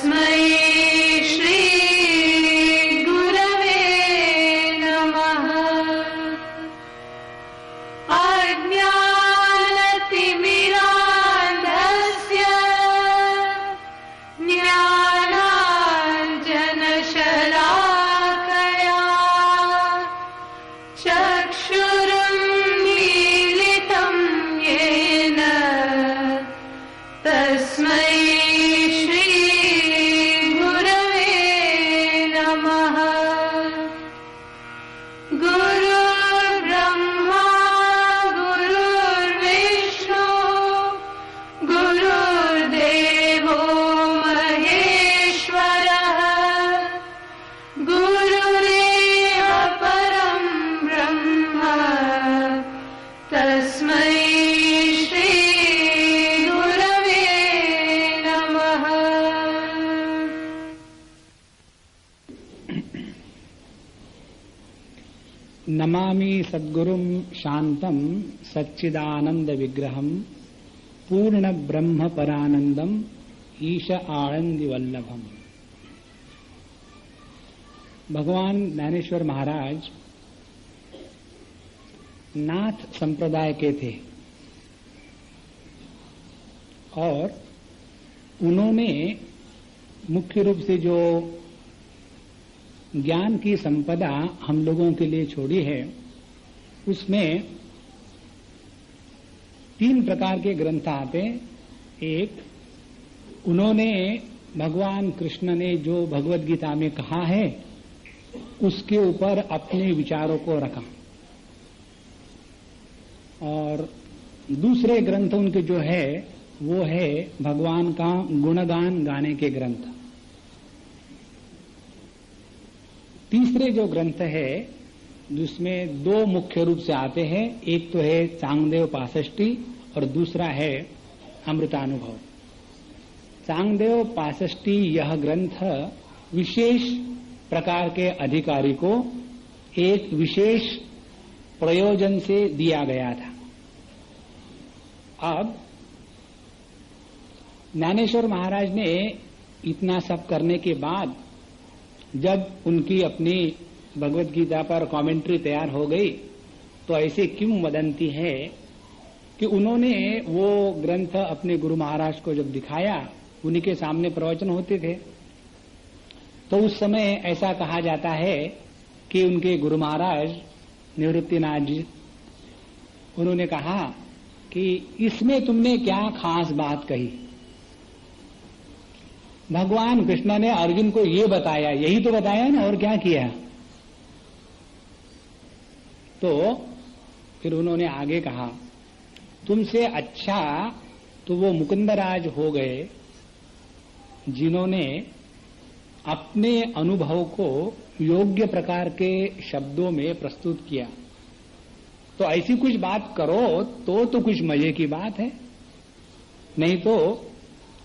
तस्मै श्री गुरवे नमः। अज्ञानतिमिरान्धस्य ज्ञानाञ्जनशलाकया चक्षुरुन्मीलितं येन तस्मै नमामि सद्गुरुं शांतं सच्चिदानंद विग्रहं पूर्ण ब्रह्म परानंदम ईश आनंदी वल्लभम। भगवान ज्ञानेश्वर महाराज नाथ संप्रदाय के थे और उन्होंने मुख्य रूप से जो ज्ञान की संपदा हम लोगों के लिए छोड़ी है उसमें 3 प्रकार के ग्रंथ आते। एक, उन्होंने भगवान कृष्ण ने जो भगवत गीता में कहा है उसके ऊपर अपने विचारों को रखा, और दूसरे ग्रंथ उनके जो है वो है भगवान का गुणगान गाने के ग्रंथ। तीसरे जो ग्रंथ है जिसमें 2 मुख्य रूप से आते हैं, एक तो है चांगदेव पासष्टी और दूसरा है अमृतानुभव। चांगदेव पासष्टी यह ग्रंथ विशेष प्रकार के अधिकारी को एक विशेष प्रयोजन से दिया गया था। अब ज्ञानेश्वर महाराज ने इतना सब करने के बाद जब उनकी अपनी भगवत गीता पर कमेंट्री तैयार हो गई तो ऐसे क्यों वदंती है कि उन्होंने वो ग्रंथ अपने गुरु महाराज को जब दिखाया, उन्हीं के सामने प्रवचन होते थे, तो उस समय ऐसा कहा जाता है कि उनके गुरु महाराज निवृत्तिनाथ जी उन्होंने कहा कि इसमें तुमने क्या खास बात कही। भगवान कृष्ण ने अर्जुन को ये बताया, यही तो बताया ना, और क्या किया। तो फिर उन्होंने आगे कहा तुमसे अच्छा तो वो मुकुंदराज हो गए जिन्होंने अपने अनुभव को योग्य प्रकार के शब्दों में प्रस्तुत किया। तो ऐसी कुछ बात करो तो कुछ मजे की बात है, नहीं तो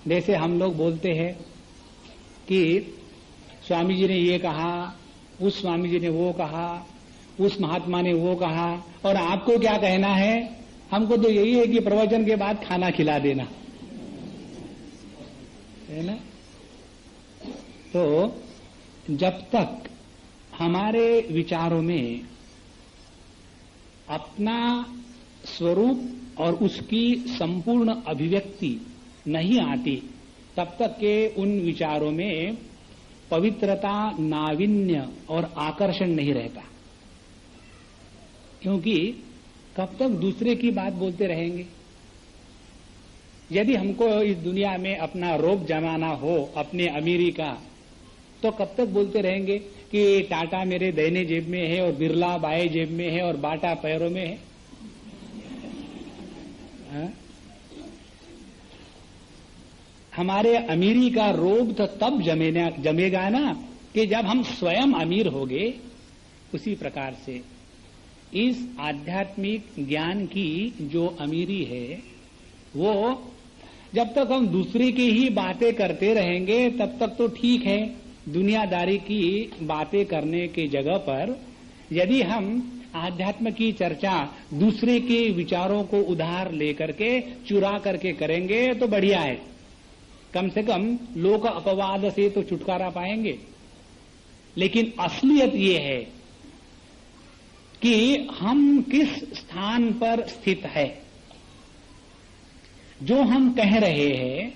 जैसे हम लोग बोलते हैं कि स्वामी जी ने ये कहा, उस स्वामी जी ने वो कहा, उस महात्मा ने वो कहा, और आपको क्या कहना है। हमको तो यही है कि प्रवचन के बाद खाना खिला देना है ना। तो जब तक हमारे विचारों में अपना स्वरूप और उसकी संपूर्ण अभिव्यक्ति नहीं आती, तब तक के उन विचारों में पवित्रता, नाविन्य और आकर्षण नहीं रहता। क्योंकि कब तक दूसरे की बात बोलते रहेंगे। यदि हमको इस दुनिया में अपना रोब जमाना हो अपने अमीरी का, तो कब तक बोलते रहेंगे कि टाटा मेरे दाहिने जेब में है और बिरला बाएं जेब में है और बाटा पैरों में है। हमारे अमीरी का रोब तो तब जमेगा ना कि जब हम स्वयं अमीर होंगे। उसी प्रकार से इस आध्यात्मिक ज्ञान की जो अमीरी है वो जब तक हम दूसरे की ही बातें करते रहेंगे तब तक तो ठीक है। दुनियादारी की बातें करने की जगह पर यदि हम आध्यात्म की चर्चा दूसरे के विचारों को उधार लेकर के चुरा करके करेंगे तो बढ़िया है। कम से कम लोक अपवाद से तो छुटकारा पाएंगे। लेकिन असलियत ये है कि हम किस स्थान पर स्थित है। जो हम कह रहे हैं,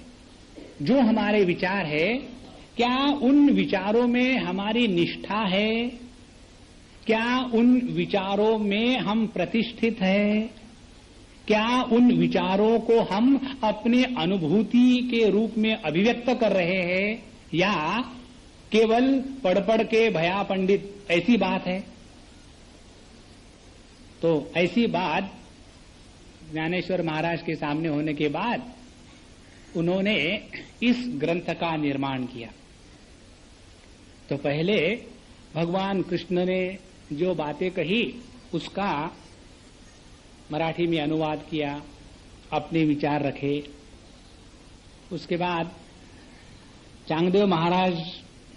जो हमारे विचार है, क्या उन विचारों में हमारी निष्ठा है? क्या उन विचारों में हम प्रतिष्ठित हैं? क्या उन विचारों को हम अपने अनुभूति के रूप में अभिव्यक्त कर रहे हैं, या केवल पढ़ पढ़ के भया पंडित, ऐसी बात है? तो ऐसी बात ज्ञानेश्वर महाराज के सामने होने के बाद उन्होंने इस ग्रंथ का निर्माण किया। तो पहले भगवान कृष्ण ने जो बातें कही उसका मराठी में अनुवाद किया, अपने विचार रखे। उसके बाद चांगदेव महाराज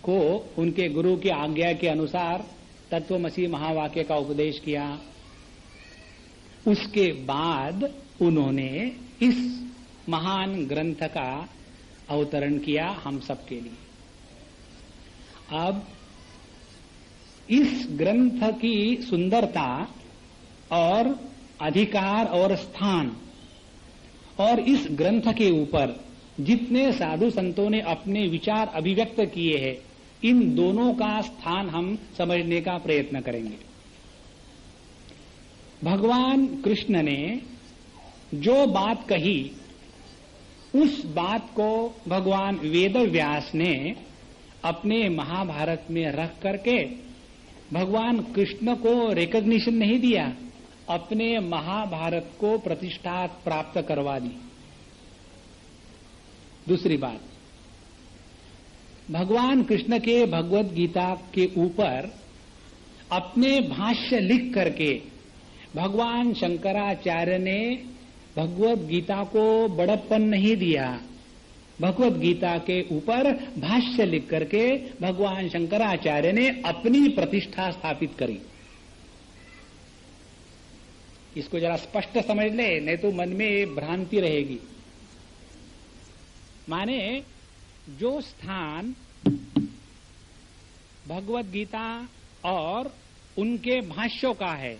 को उनके गुरु की आज्ञा के अनुसार तत्वमसी महावाक्य का उपदेश किया। उसके बाद उन्होंने इस महान ग्रंथ का अवतरण किया हम सबके लिए। अब इस ग्रंथ की सुंदरता और अधिकार और स्थान, और इस ग्रंथ के ऊपर जितने साधु संतों ने अपने विचार अभिव्यक्त किए हैं, इन दोनों का स्थान हम समझने का प्रयत्न करेंगे। भगवान कृष्ण ने जो बात कही, उस बात को भगवान वेदव्यास ने अपने महाभारत में रख करके भगवान कृष्ण को रिकॉग्निशन नहीं दिया, अपने महाभारत को प्रतिष्ठा प्राप्त करवा दी। दूसरी बात, भगवान कृष्ण के भगवत गीता के ऊपर अपने भाष्य लिख करके भगवान शंकराचार्य ने भगवत गीता को बड़प्पन नहीं दिया। भगवत गीता के ऊपर भाष्य लिख करके भगवान शंकराचार्य ने अपनी प्रतिष्ठा स्थापित करी। इसको जरा स्पष्ट समझ ले, नहीं तो मन में भ्रांति रहेगी। माने जो स्थान भगवत गीता और उनके भाष्यों का है,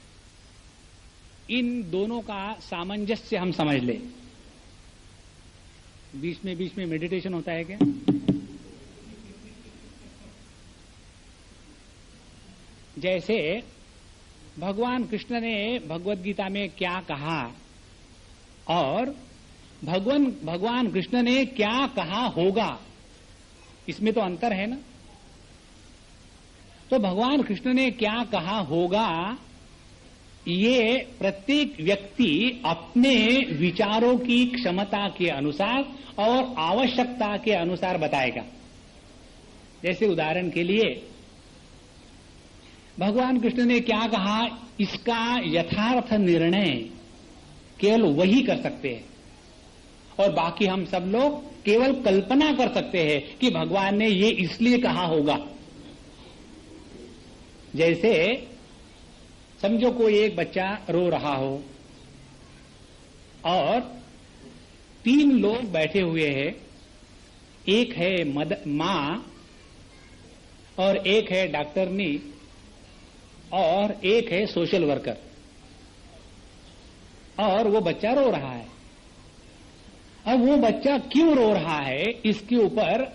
इन दोनों का सामंजस्य हम समझ ले। बीच में मेडिटेशन होता है क्या? जैसे भगवान कृष्ण ने भगवत गीता में क्या कहा और भगवान कृष्ण ने क्या कहा होगा, इसमें तो अंतर है ना। तो भगवान कृष्ण ने क्या कहा होगा, ये प्रत्येक व्यक्ति अपने विचारों की क्षमता के अनुसार और आवश्यकता के अनुसार बताएगा। जैसे उदाहरण के लिए भगवान कृष्ण ने क्या कहा, इसका यथार्थ निर्णय केवल वही कर सकते हैं, और बाकी हम सब लोग केवल कल्पना कर सकते हैं कि भगवान ने ये इसलिए कहा होगा। जैसे समझो कोई एक बच्चा रो रहा हो और 3 लोग बैठे हुए हैं, एक है मां और एक है डॉक्टरनी और एक है सोशल वर्कर, और वो बच्चा रो रहा है। अब वो बच्चा क्यों रो रहा है, इसके ऊपर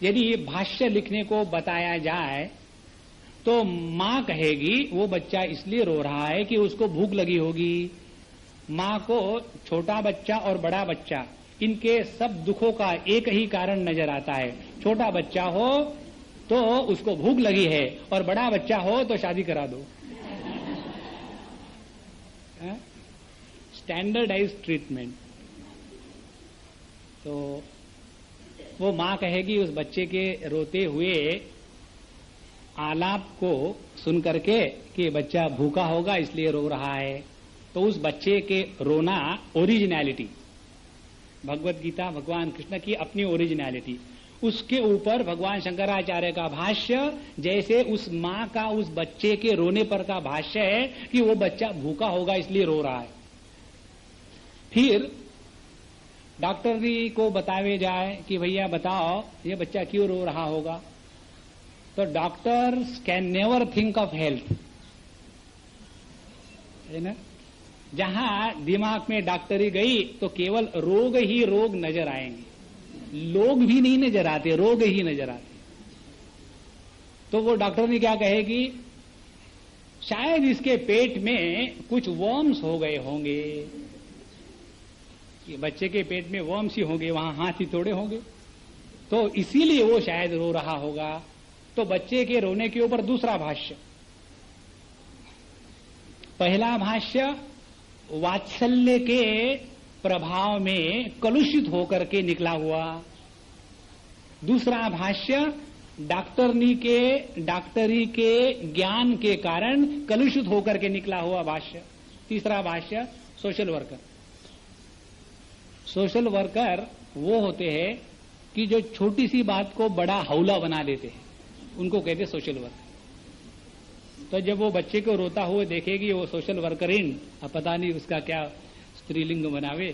यदि भाष्य लिखने को बताया जाए तो मां कहेगी वो बच्चा इसलिए रो रहा है कि उसको भूख लगी होगी। मां को छोटा बच्चा और बड़ा बच्चा, इनके सब दुखों का एक ही कारण नजर आता है। छोटा बच्चा हो तो उसको भूख लगी है, और बड़ा बच्चा हो तो शादी करा दो। Standardised treatment. तो वो मां कहेगी उस बच्चे के रोते हुए आलाप को सुन करके कि बच्चा भूखा होगा इसलिए रो रहा है। तो उस बच्चे के रोना ओरिजिनैलिटी, भगवत गीता भगवान कृष्ण की अपनी ओरिजिनैलिटी, उसके ऊपर भगवान शंकराचार्य का भाष्य जैसे उस मां का उस बच्चे के रोने पर का भाष्य है कि वो बच्चा भूखा होगा इसलिए रो रहा है। फिर डॉक्टरी को बतावे जाए कि भैया बताओ ये बच्चा क्यों रो रहा होगा, तो doctors can never think of health, है ना। जहां दिमाग में डॉक्टरी गई तो केवल रोग ही रोग नजर आएंगे, लोग भी नहीं नजर आते, रोग ही नजर आते। तो वो डॉक्टरनी क्या कहेगी, शायद इसके पेट में कुछ वर्म्स हो गए होंगे, ये बच्चे के पेट में वर्म्स ही होंगे, वहां हाथ ही थोड़े होंगे, तो इसीलिए वो शायद रो रहा होगा। तो बच्चे के रोने के ऊपर दूसरा भाष्य, पहला भाष्य वात्सल्य के प्रभाव में कलुषित होकर के निकला हुआ, दूसरा भाष्य डॉक्टरी के ज्ञान के कारण कलुषित होकर के निकला हुआ भाष्य, तीसरा भाष्य सोशल वर्कर। सोशल वर्कर वो होते हैं कि जो छोटी सी बात को बड़ा हौला बना देते हैं, उनको कहते हैं सोशल वर्कर। तो जब वो बच्चे को रोता हुए देखेगी वो सोशल वर्करिन, अब पता नहीं उसका क्या स्त्रीलिंग बनावे,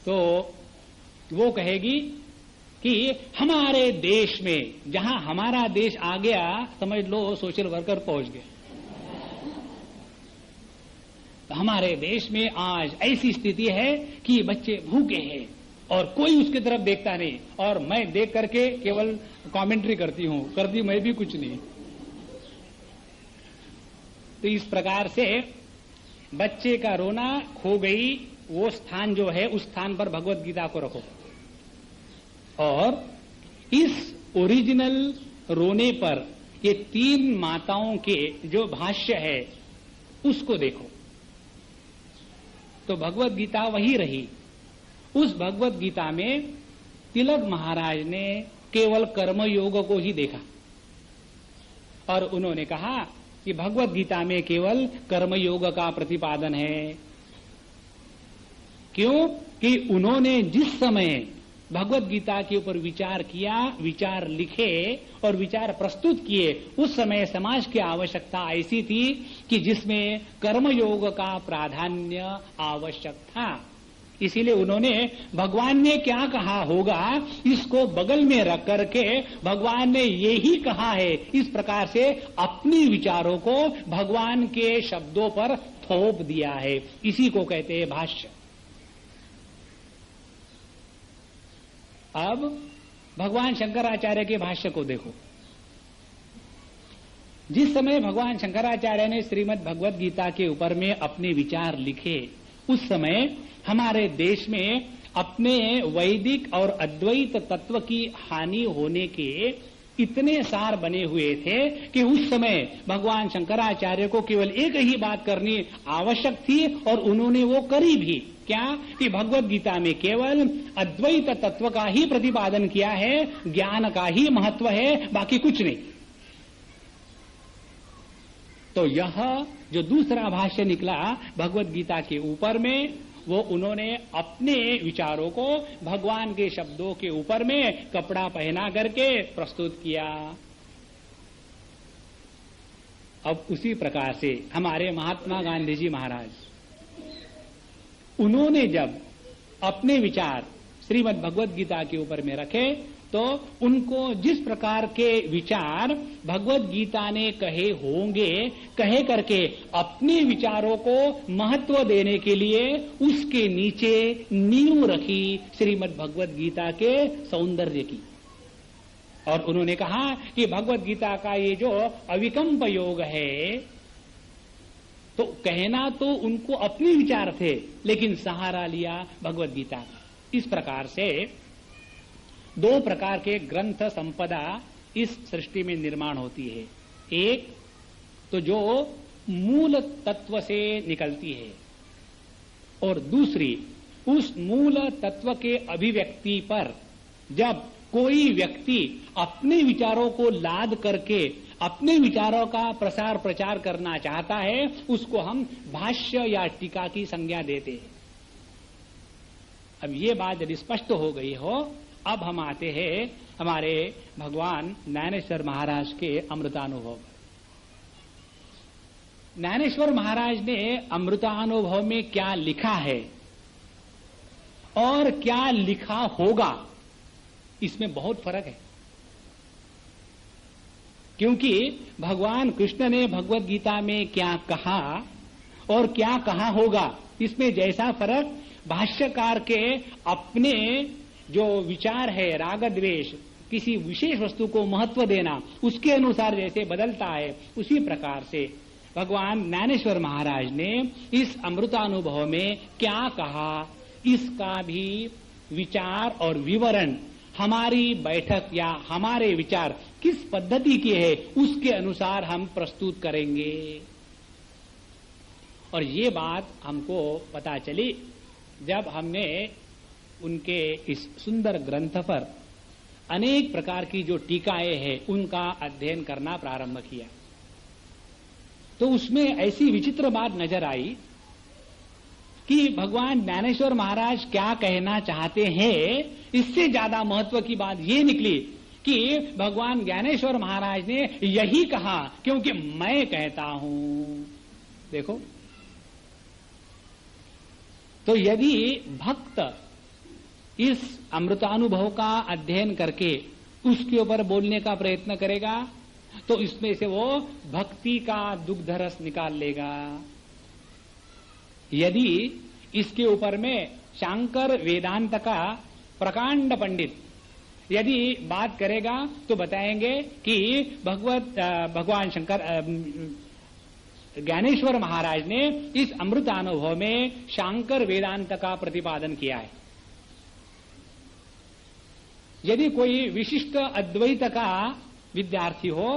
तो वो कहेगी कि हमारे देश में, जहां हमारा देश आ गया समझ लो सोशल वर्कर पहुंच गए। हमारे देश में आज ऐसी स्थिति है कि बच्चे भूखे हैं और कोई उसकी तरफ देखता नहीं, और मैं देख करके केवल कमेंट्री करती हूं, करती मैं भी कुछ नहीं। तो इस प्रकार से बच्चे का रोना खो गई, वो स्थान जो है उस स्थान पर भगवत गीता को रखो, और इस ओरिजिनल रोने पर ये तीन माताओं के जो भाष्य है उसको देखो। तो भगवत गीता वही रही। उस भगवत गीता में तिलक महाराज ने केवल कर्मयोग को ही देखा, और उन्होंने कहा कि भगवत गीता में केवल कर्मयोग का प्रतिपादन है। क्यों कि उन्होंने जिस समय भगवत गीता के ऊपर विचार किया, विचार लिखे और विचार प्रस्तुत किए, उस समय समाज की आवश्यकता ऐसी थी कि जिसमें कर्मयोग का प्राधान्य आवश्यक था। इसीलिए उन्होंने भगवान ने क्या कहा होगा इसको बगल में रख करके भगवान ने ये ही कहा है, इस प्रकार से अपने विचारों को भगवान के शब्दों पर थोप दिया है। इसी को कहते हैं भाष्य। अब भगवान शंकराचार्य के भाष्य को देखो। जिस समय भगवान शंकराचार्य ने श्रीमद् भगवत गीता के ऊपर में अपने विचार लिखे, उस समय हमारे देश में अपने वैदिक और अद्वैत तत्व की हानि होने के इतने सार बने हुए थे कि उस समय भगवान शंकराचार्य को केवल एक ही बात करनी आवश्यक थी, और उन्होंने वो करी भी। क्या कि भगवत गीता में केवल अद्वैत तत्व का ही प्रतिपादन किया है, ज्ञान का ही महत्व है, बाकी कुछ नहीं। तो यह जो दूसरा भाष्य निकला भगवत गीता के ऊपर में, वो उन्होंने अपने विचारों को भगवान के शब्दों के ऊपर में कपड़ा पहना करके प्रस्तुत किया। अब उसी प्रकार से हमारे महात्मा गांधी जी महाराज, उन्होंने जब अपने विचार श्रीमद् भगवत गीता के ऊपर में रखे, तो उनको जिस प्रकार के विचार भगवत गीता ने कहे होंगे, कहे करके अपने विचारों को महत्व देने के लिए उसके नीचे नींव रखी श्रीमद् भगवत गीता के सौंदर्य की। और उन्होंने कहा कि भगवत गीता का ये जो अविकम्प योग है, तो कहना तो उनको अपने विचार थे, लेकिन सहारा लिया भगवत गीता का। इस प्रकार से दो प्रकार के ग्रंथ संपदा इस सृष्टि में निर्माण होती है। एक तो जो मूल तत्व से निकलती है, और दूसरी उस मूल तत्व के अभिव्यक्ति पर जब कोई व्यक्ति अपने विचारों को लाद करके अपने विचारों का प्रसार प्रचार करना चाहता है, उसको हम भाष्य या टीका की संज्ञा देते हैं। अब ये बात यदि स्पष्ट हो गई हो, अब हम आते हैं हमारे भगवान ज्ञानेश्वर महाराज के अमृतानुभव। ज्ञानेश्वर महाराज ने अमृतानुभव में क्या लिखा है, और क्या लिखा होगा, इसमें बहुत फर्क है। क्योंकि भगवान कृष्ण ने भगवत गीता में क्या कहा और क्या कहा होगा, इसमें जैसा फर्क भाष्यकार के अपने जो विचार है, राग द्वेष, किसी विशेष वस्तु को महत्व देना, उसके अनुसार जैसे बदलता है, उसी प्रकार से भगवान ज्ञानेश्वर महाराज ने इस अमृतानुभव में क्या कहा, इसका भी विचार और विवरण हमारी बैठक या हमारे विचार किस पद्धति के है, उसके अनुसार हम प्रस्तुत करेंगे। और ये बात हमको पता चली जब हमने उनके इस सुंदर ग्रंथ पर अनेक प्रकार की जो टीकाएं हैं उनका अध्ययन करना प्रारंभ किया। तो उसमें ऐसी विचित्र बात नजर आई कि भगवान ज्ञानेश्वर महाराज क्या कहना चाहते हैं, इससे ज्यादा महत्व की बात ये निकली कि भगवान ज्ञानेश्वर महाराज ने यही कहा क्योंकि मैं कहता हूं। देखो, तो यदि भक्त इस अमृतानुभव का अध्ययन करके उसके ऊपर बोलने का प्रयत्न करेगा तो इसमें से वो भक्ति का दुग्ध रस निकाल लेगा। यदि इसके ऊपर में शांकर वेदांत का प्रकांड पंडित यदि बात करेगा तो बताएंगे कि भगवान शंकर ज्ञानेश्वर महाराज ने इस अमृतानुभव में शांकर वेदांत का प्रतिपादन किया है। यदि कोई विशिष्ट अद्वैत का विद्यार्थी हो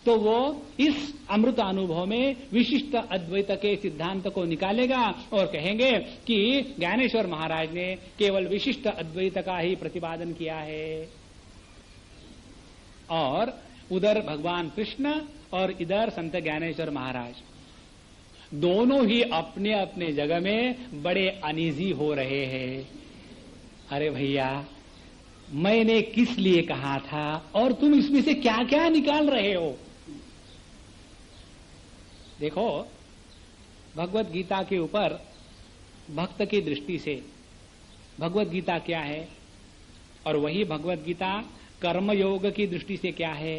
तो वो इस अमृतानुभव में विशिष्ट अद्वैत के सिद्धांत को निकालेगा और कहेंगे कि ज्ञानेश्वर महाराज ने केवल विशिष्ट अद्वैत का ही प्रतिपादन किया है। और उधर भगवान कृष्ण और इधर संत ज्ञानेश्वर महाराज दोनों ही अपने अपने जगह में बड़े अनईजी हो रहे हैं। अरे भैया, मैंने किस लिए कहा था और तुम इसमें से क्या क्या निकाल रहे हो। देखो, भगवत गीता के ऊपर भक्त की दृष्टि से भगवत गीता क्या है और वही भगवत गीता कर्मयोग की दृष्टि से क्या है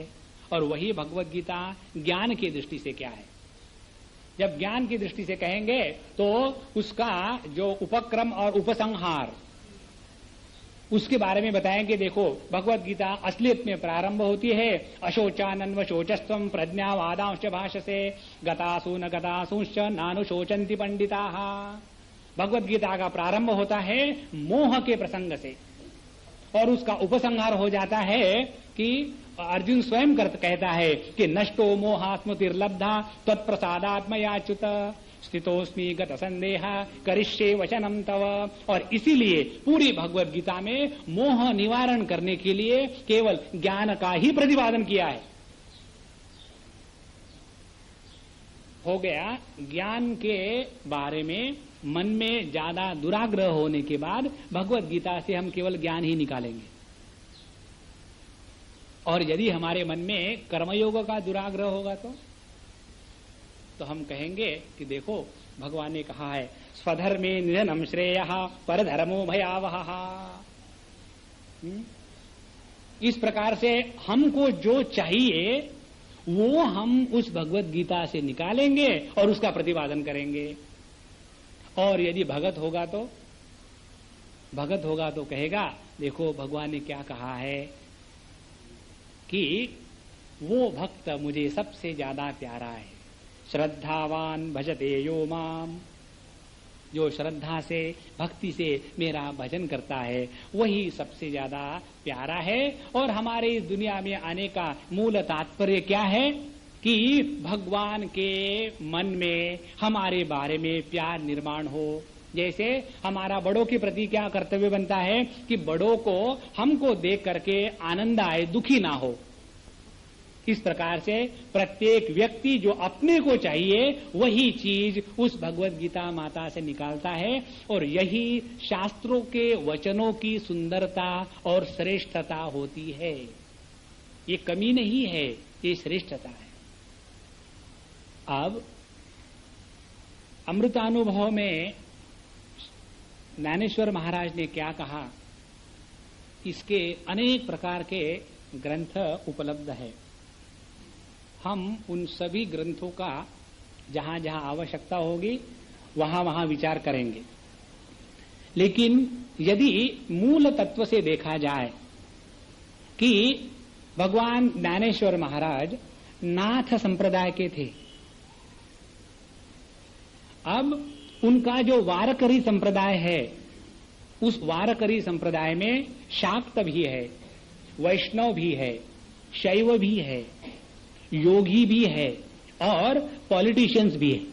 और वही भगवत गीता ज्ञान की दृष्टि से क्या है। जब ज्ञान की दृष्टि से कहेंगे तो उसका जो उपक्रम और उपसंहार उसके बारे में बताएंगे। देखो, भगवत गीता असलियत में प्रारंभ होती है अशोचानन्व शोचस्त्वं प्रज्ञावादांश्च भाषसे गतासु न गतासुश्च नानुशोचन्ति पंडिताः। भगवत गीता का प्रारंभ होता है मोह के प्रसंग से और उसका उपसंहार हो जाता है कि अर्जुन स्वयं कहता है कि नष्टो मोहा स्मृतिर्लब्धा त्वत्प्रसादात्मयाच्युत स्थितोस्मि गत संदेह करिष्ये वचनम तव। और इसीलिए पूरी भगवत गीता में मोह निवारण करने के लिए केवल ज्ञान का ही प्रतिपादन किया है। हो गया ज्ञान के बारे में मन में ज्यादा दुराग्रह होने के बाद भगवत गीता से हम केवल ज्ञान ही निकालेंगे। और यदि हमारे मन में कर्मयोग का दुराग्रह होगा तो हम कहेंगे कि देखो, भगवान ने कहा है स्वधर्मे निधनम श्रेयः परधर्मो भयावहः। इस प्रकार से हमको जो चाहिए वो हम उस भगवत गीता से निकालेंगे और उसका प्रतिपादन करेंगे। और यदि भगत होगा तो कहेगा देखो, भगवान ने क्या कहा है कि वो भक्त मुझे सबसे ज्यादा प्यारा है। श्रद्धावान भजते यो माम, जो श्रद्धा से भक्ति से मेरा भजन करता है वही सबसे ज्यादा प्यारा है। और हमारे इस दुनिया में आने का मूल तात्पर्य क्या है कि भगवान के मन में हमारे बारे में प्यार निर्माण हो। जैसे हमारा बड़ों के प्रति क्या कर्तव्य बनता है कि बड़ों को हमको देख करके आनंद आए, दुखी ना हो। इस प्रकार से प्रत्येक व्यक्ति जो अपने को चाहिए वही चीज उस भगवत गीता माता से निकालता है। और यही शास्त्रों के वचनों की सुंदरता और श्रेष्ठता होती है। ये कमी नहीं है, ये श्रेष्ठता है। अब अमृतानुभव में ज्ञानेश्वर महाराज ने क्या कहा, इसके अनेक प्रकार के ग्रंथ उपलब्ध है। हम उन सभी ग्रंथों का जहां जहां आवश्यकता होगी वहां वहां विचार करेंगे। लेकिन यदि मूल तत्व से देखा जाए कि भगवान ज्ञानेश्वर महाराज नाथ संप्रदाय के थे, अब उनका जो वारकरी संप्रदाय है, उस वारकरी संप्रदाय में शाक्त भी है, वैष्णव भी है, शैव भी है, योगी भी है और पॉलिटिशियंस भी है।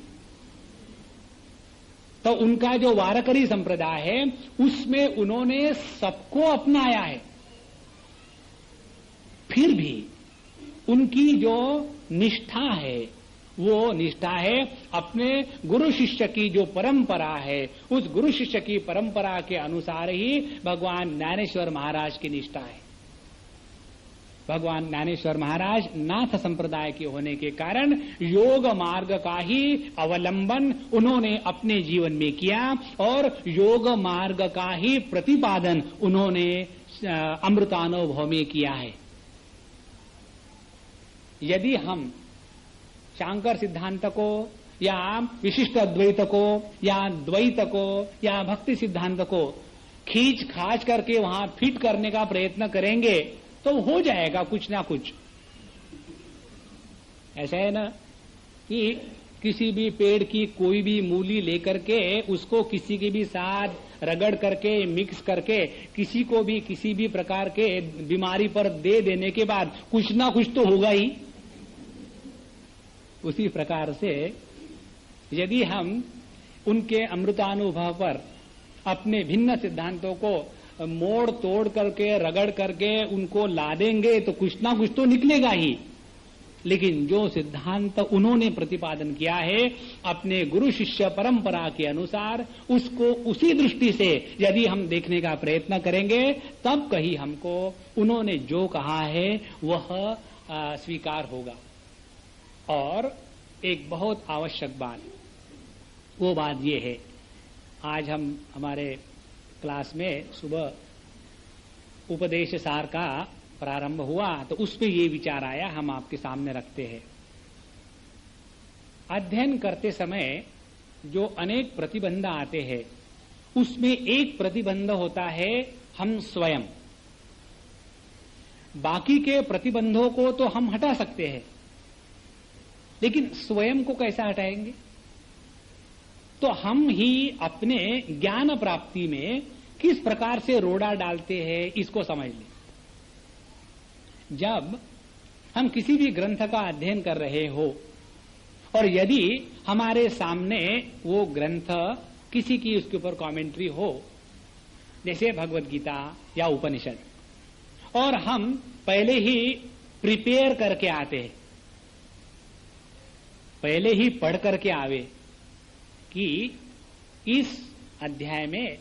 तो उनका जो वारकरी संप्रदाय है उसमें उन्होंने सबको अपनाया है। फिर भी उनकी जो निष्ठा है वो निष्ठा है अपने गुरु शिष्य की जो परंपरा है, उस गुरु शिष्य की परंपरा के अनुसार ही भगवान ज्ञानेश्वर महाराज की निष्ठा है। भगवान ज्ञानेश्वर महाराज नाथ संप्रदाय के होने के कारण योग मार्ग का ही अवलंबन उन्होंने अपने जीवन में किया और योग मार्ग का ही प्रतिपादन उन्होंने अमृतानुभव में किया है। यदि हम शांकर सिद्धांत को या विशिष्ट अद्वैत को या द्वैत को या भक्ति सिद्धांत को खींच खाच करके वहां फिट करने का प्रयत्न करेंगे तो हो जाएगा कुछ ना कुछ। ऐसा है ना कि किसी भी पेड़ की कोई भी मूली लेकर के उसको किसी के भी साथ रगड़ करके मिक्स करके किसी को भी किसी भी प्रकार के बीमारी पर दे देने के बाद कुछ ना कुछ तो होगा ही। उसी प्रकार से यदि हम उनके अमृतानुभव पर अपने भिन्न सिद्धांतों को मोड़ तोड़ करके रगड़ करके उनको ला देंगे तो कुछ ना कुछ तो निकलेगा ही। लेकिन जो सिद्धांत उन्होंने प्रतिपादन किया है अपने गुरु शिष्य परंपरा के अनुसार, उसको उसी दृष्टि से यदि हम देखने का प्रयत्न करेंगे तब कहीं हमको उन्होंने जो कहा है वह स्वीकार होगा। और एक बहुत आवश्यक बात, वो बात ये है, आज हम हमारे क्लास में सुबह उपदेश सार का प्रारंभ हुआ तो उसमें ये विचार आया, हम आपके सामने रखते हैं। अध्ययन करते समय जो अनेक प्रतिबंध आते हैं उसमें एक प्रतिबंध होता है हम स्वयं। बाकी के प्रतिबंधों को तो हम हटा सकते हैं, लेकिन स्वयं को कैसा हटाएंगे? तो हम ही अपने ज्ञान प्राप्ति में किस प्रकार से रोड़ा डालते हैं इसको समझ लें। जब हम किसी भी ग्रंथ का अध्ययन कर रहे हो और यदि हमारे सामने वो ग्रंथ किसी की उसके ऊपर कमेंट्री हो, जैसे भगवत गीता या उपनिषद, और हम पहले ही प्रिपेयर करके आते हैं, पहले ही पढ़ करके आवे कि इस अध्याय में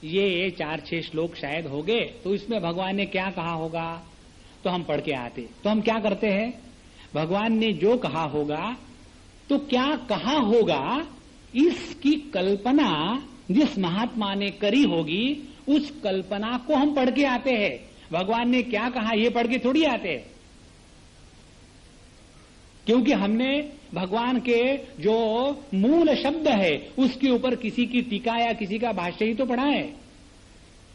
ये 4-6 श्लोक शायद हो गए तो इसमें भगवान ने क्या कहा होगा, तो हम पढ़ के आते। तो हम क्या करते हैं, भगवान ने जो कहा होगा तो क्या कहा होगा इसकी कल्पना जिस महात्मा ने करी होगी उस कल्पना को हम पढ़ के आते हैं। भगवान ने क्या कहा ये पढ़ के थोड़ी आते हैं, क्योंकि हमने भगवान के जो मूल शब्द है उसके ऊपर किसी की टीका या किसी का भाष्य ही तो पढ़ा है।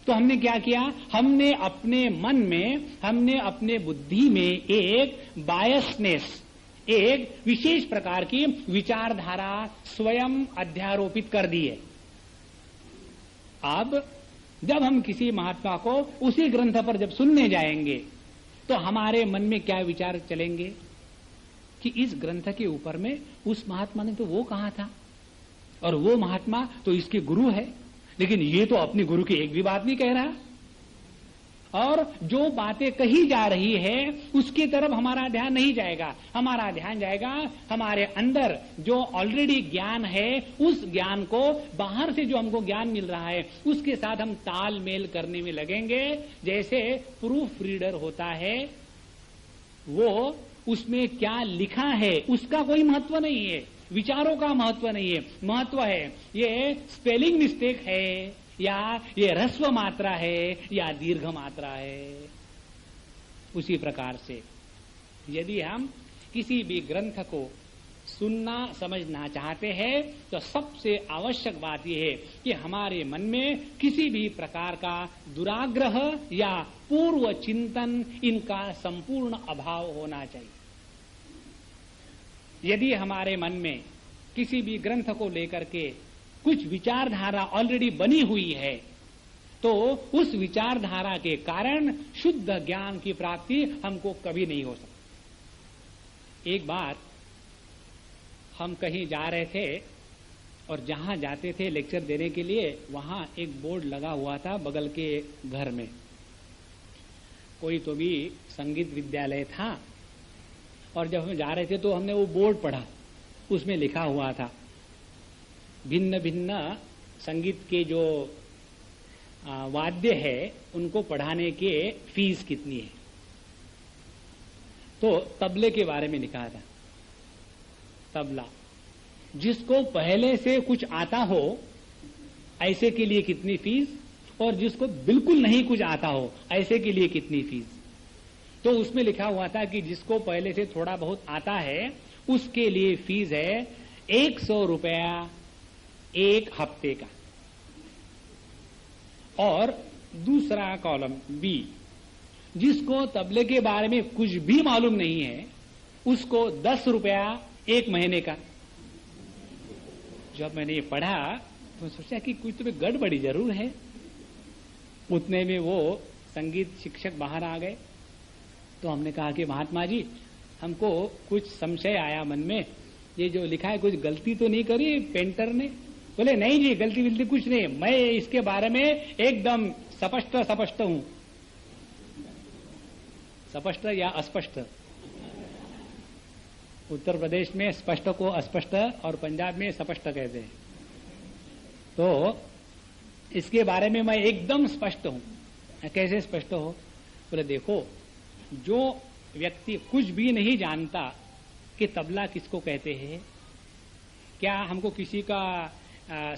तो हमने क्या किया, हमने अपने मन में, हमने अपने बुद्धि में एक बायसनेस, एक विशेष प्रकार की विचारधारा स्वयं अध्यारोपित कर दी है। अब जब हम किसी महात्मा को उसी ग्रंथ पर जब सुनने जाएंगे तो हमारे मन में क्या विचार चलेंगे कि इस ग्रंथ के ऊपर में उस महात्मा ने तो वो कहा था और वो महात्मा तो इसके गुरु है, लेकिन ये तो अपने गुरु की एक भी बात नहीं कह रहा। और जो बातें कही जा रही है उसकी तरफ हमारा ध्यान नहीं जाएगा, हमारा ध्यान जाएगा हमारे अंदर जो ऑलरेडी ज्ञान है उस ज्ञान को, बाहर से जो हमको ज्ञान मिल रहा है उसके साथ हम तालमेल करने में लगेंगे। जैसे प्रूफ रीडर होता है, वो उसमें क्या लिखा है उसका कोई महत्व नहीं है, विचारों का महत्व नहीं है, महत्व है ये स्पेलिंग मिस्टेक है या ये ह्रस्व मात्रा है या दीर्घ मात्रा है। उसी प्रकार से यदि हम किसी भी ग्रंथ को सुनना समझना चाहते हैं तो सबसे आवश्यक बात यह है कि हमारे मन में किसी भी प्रकार का दुराग्रह या पूर्व चिंतन इनका संपूर्ण अभाव होना चाहिए। यदि हमारे मन में किसी भी ग्रंथ को लेकर के कुछ विचारधारा ऑलरेडी बनी हुई है तो उस विचारधारा के कारण शुद्ध ज्ञान की प्राप्ति हमको कभी नहीं हो सकती। एक बार हम कहीं जा रहे थे और जहां जाते थे लेक्चर देने के लिए वहां एक बोर्ड लगा हुआ था बगल के घर में। कोई तो भी संगीत विद्यालय था और जब हम जा रहे थे तो हमने वो बोर्ड पढ़ा। उसमें लिखा हुआ था भिन्न भिन्न संगीत के जो वाद्य है उनको पढ़ाने के फीस कितनी है। तो तबले के बारे में लिखा था। तबला जिसको पहले से कुछ आता हो ऐसे के लिए कितनी फीस, और जिसको बिल्कुल नहीं कुछ आता हो ऐसे के लिए कितनी फीस। तो उसमें लिखा हुआ था कि जिसको पहले से थोड़ा बहुत आता है उसके लिए फीस है 100 रुपया एक हफ्ते का। और दूसरा कॉलम बी, जिसको तबले के बारे में कुछ भी मालूम नहीं है उसको 10 रुपया एक महीने का। जब मैंने ये पढ़ा तो सोचा कि कुछ तो गड़बड़ी जरूर है। उतने में वो संगीत शिक्षक बाहर आ गए। तो हमने कहा कि महात्मा जी हमको कुछ संशय आया मन में, ये जो लिखा है कुछ गलती तो नहीं करी पेंटर ने। बोले नहीं जी गलती विलती कुछ नहीं, मैं इसके बारे में एकदम स्पष्ट हूं। स्पष्ट या अस्पष्ट? उत्तर प्रदेश में स्पष्ट को अस्पष्ट और पंजाब में स्पष्ट कहते हैं। तो इसके बारे में मैं एकदम स्पष्ट हूं। कैसे स्पष्ट हो? बोले देखो, जो व्यक्ति कुछ भी नहीं जानता कि तबला किसको कहते हैं, क्या हमको किसी का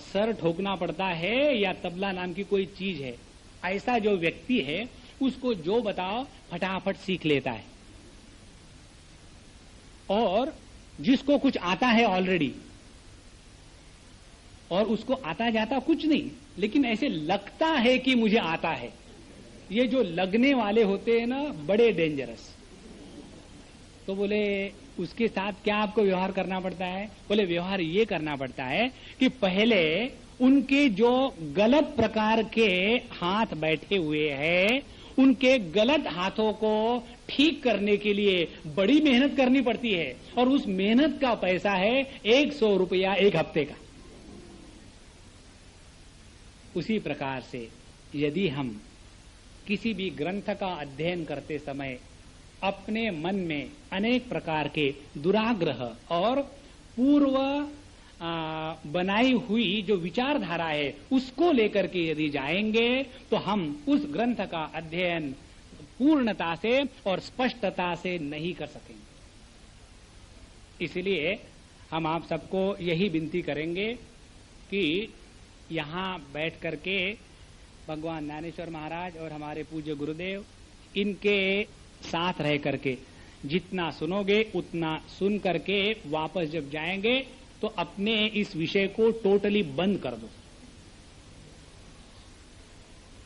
सर ठोकना पड़ता है या तबला नाम की कोई चीज है, ऐसा जो व्यक्ति है उसको जो बताओ फटाफट सीख लेता है। और जिसको कुछ आता है ऑलरेडी और उसको आता जाता कुछ नहीं, लेकिन ऐसे लगता है कि मुझे आता है, ये जो लगने वाले होते हैं ना बड़े डेंजरस। तो बोले उसके साथ क्या आपको व्यवहार करना पड़ता है? बोले व्यवहार ये करना पड़ता है कि पहले उनके जो गलत प्रकार के हाथ बैठे हुए हैं उनके गलत हाथों को ठीक करने के लिए बड़ी मेहनत करनी पड़ती है, और उस मेहनत का पैसा है 100 रुपया एक हफ्ते का। उसी प्रकार से यदि हम किसी भी ग्रंथ का अध्ययन करते समय अपने मन में अनेक प्रकार के दुराग्रह और पूर्व बनाई हुई जो विचारधारा है उसको लेकर के यदि जाएंगे तो हम उस ग्रंथ का अध्ययन पूर्णता से और स्पष्टता से नहीं कर सकेंगे। इसलिए हम आप सबको यही विनती करेंगे कि यहाँ बैठ करके भगवान ज्ञानेश्वर महाराज और हमारे पूज्य गुरुदेव इनके साथ रह करके जितना सुनोगे उतना सुन करके वापस जब जाएंगे तो अपने इस विषय को टोटली बंद कर दो।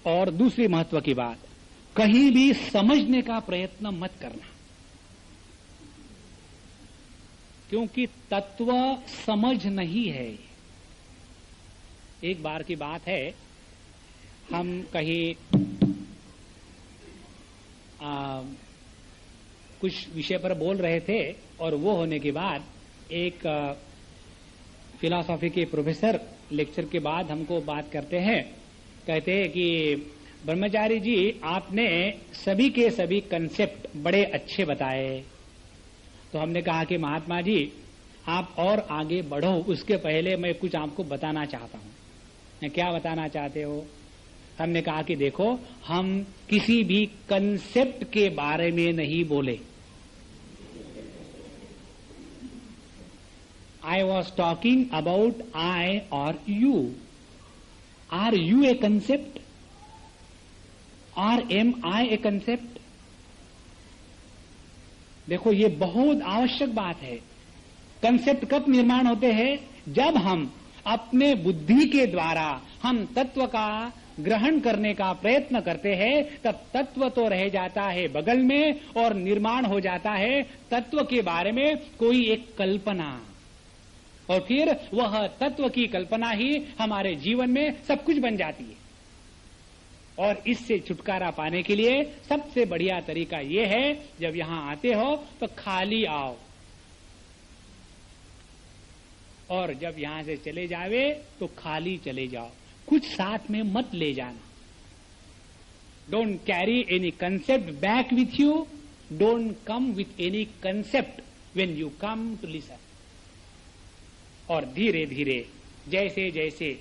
और दूसरी महत्व की बात, कहीं भी समझने का प्रयत्न मत करना, क्योंकि तत्व समझ नहीं है। एक बार की बात है, हम कहीं कुछ विषय पर बोल रहे थे और वो होने के बाद एक फिलॉसफी के प्रोफेसर लेक्चर के बाद हमको बात करते हैं, कहते हैं कि ब्रह्मचारी जी आपने सभी के सभी कंसेप्ट बड़े अच्छे बताए। तो हमने कहा कि महात्मा जी आप और आगे बढ़ो, उसके पहले मैं कुछ आपको बताना चाहता हूं। क्या बताना चाहते हो? हमने कहा कि देखो, हम किसी भी कंसेप्ट के बारे में नहीं बोले। I was talking about I or you. Are you a concept और एम आई ए कंसेप्ट? देखो, ये बहुत आवश्यक बात है। कंसेप्ट कब निर्माण होते हैं? जब हम अपने बुद्धि के द्वारा हम तत्व का ग्रहण करने का प्रयत्न करते हैं, तब तत्व तो रह जाता है बगल में और निर्माण हो जाता है तत्व के बारे में कोई एक कल्पना, और फिर वह तत्व की कल्पना ही हमारे जीवन में सब कुछ बन जाती है। और इससे छुटकारा पाने के लिए सबसे बढ़िया तरीका यह है, जब यहां आते हो तो खाली आओ, और जब यहां से चले जावे तो खाली चले जाओ, कुछ साथ में मत ले जाना। Don't carry any concept back with you, don't come with any concept when you come to listen. और धीरे धीरे जैसे जैसे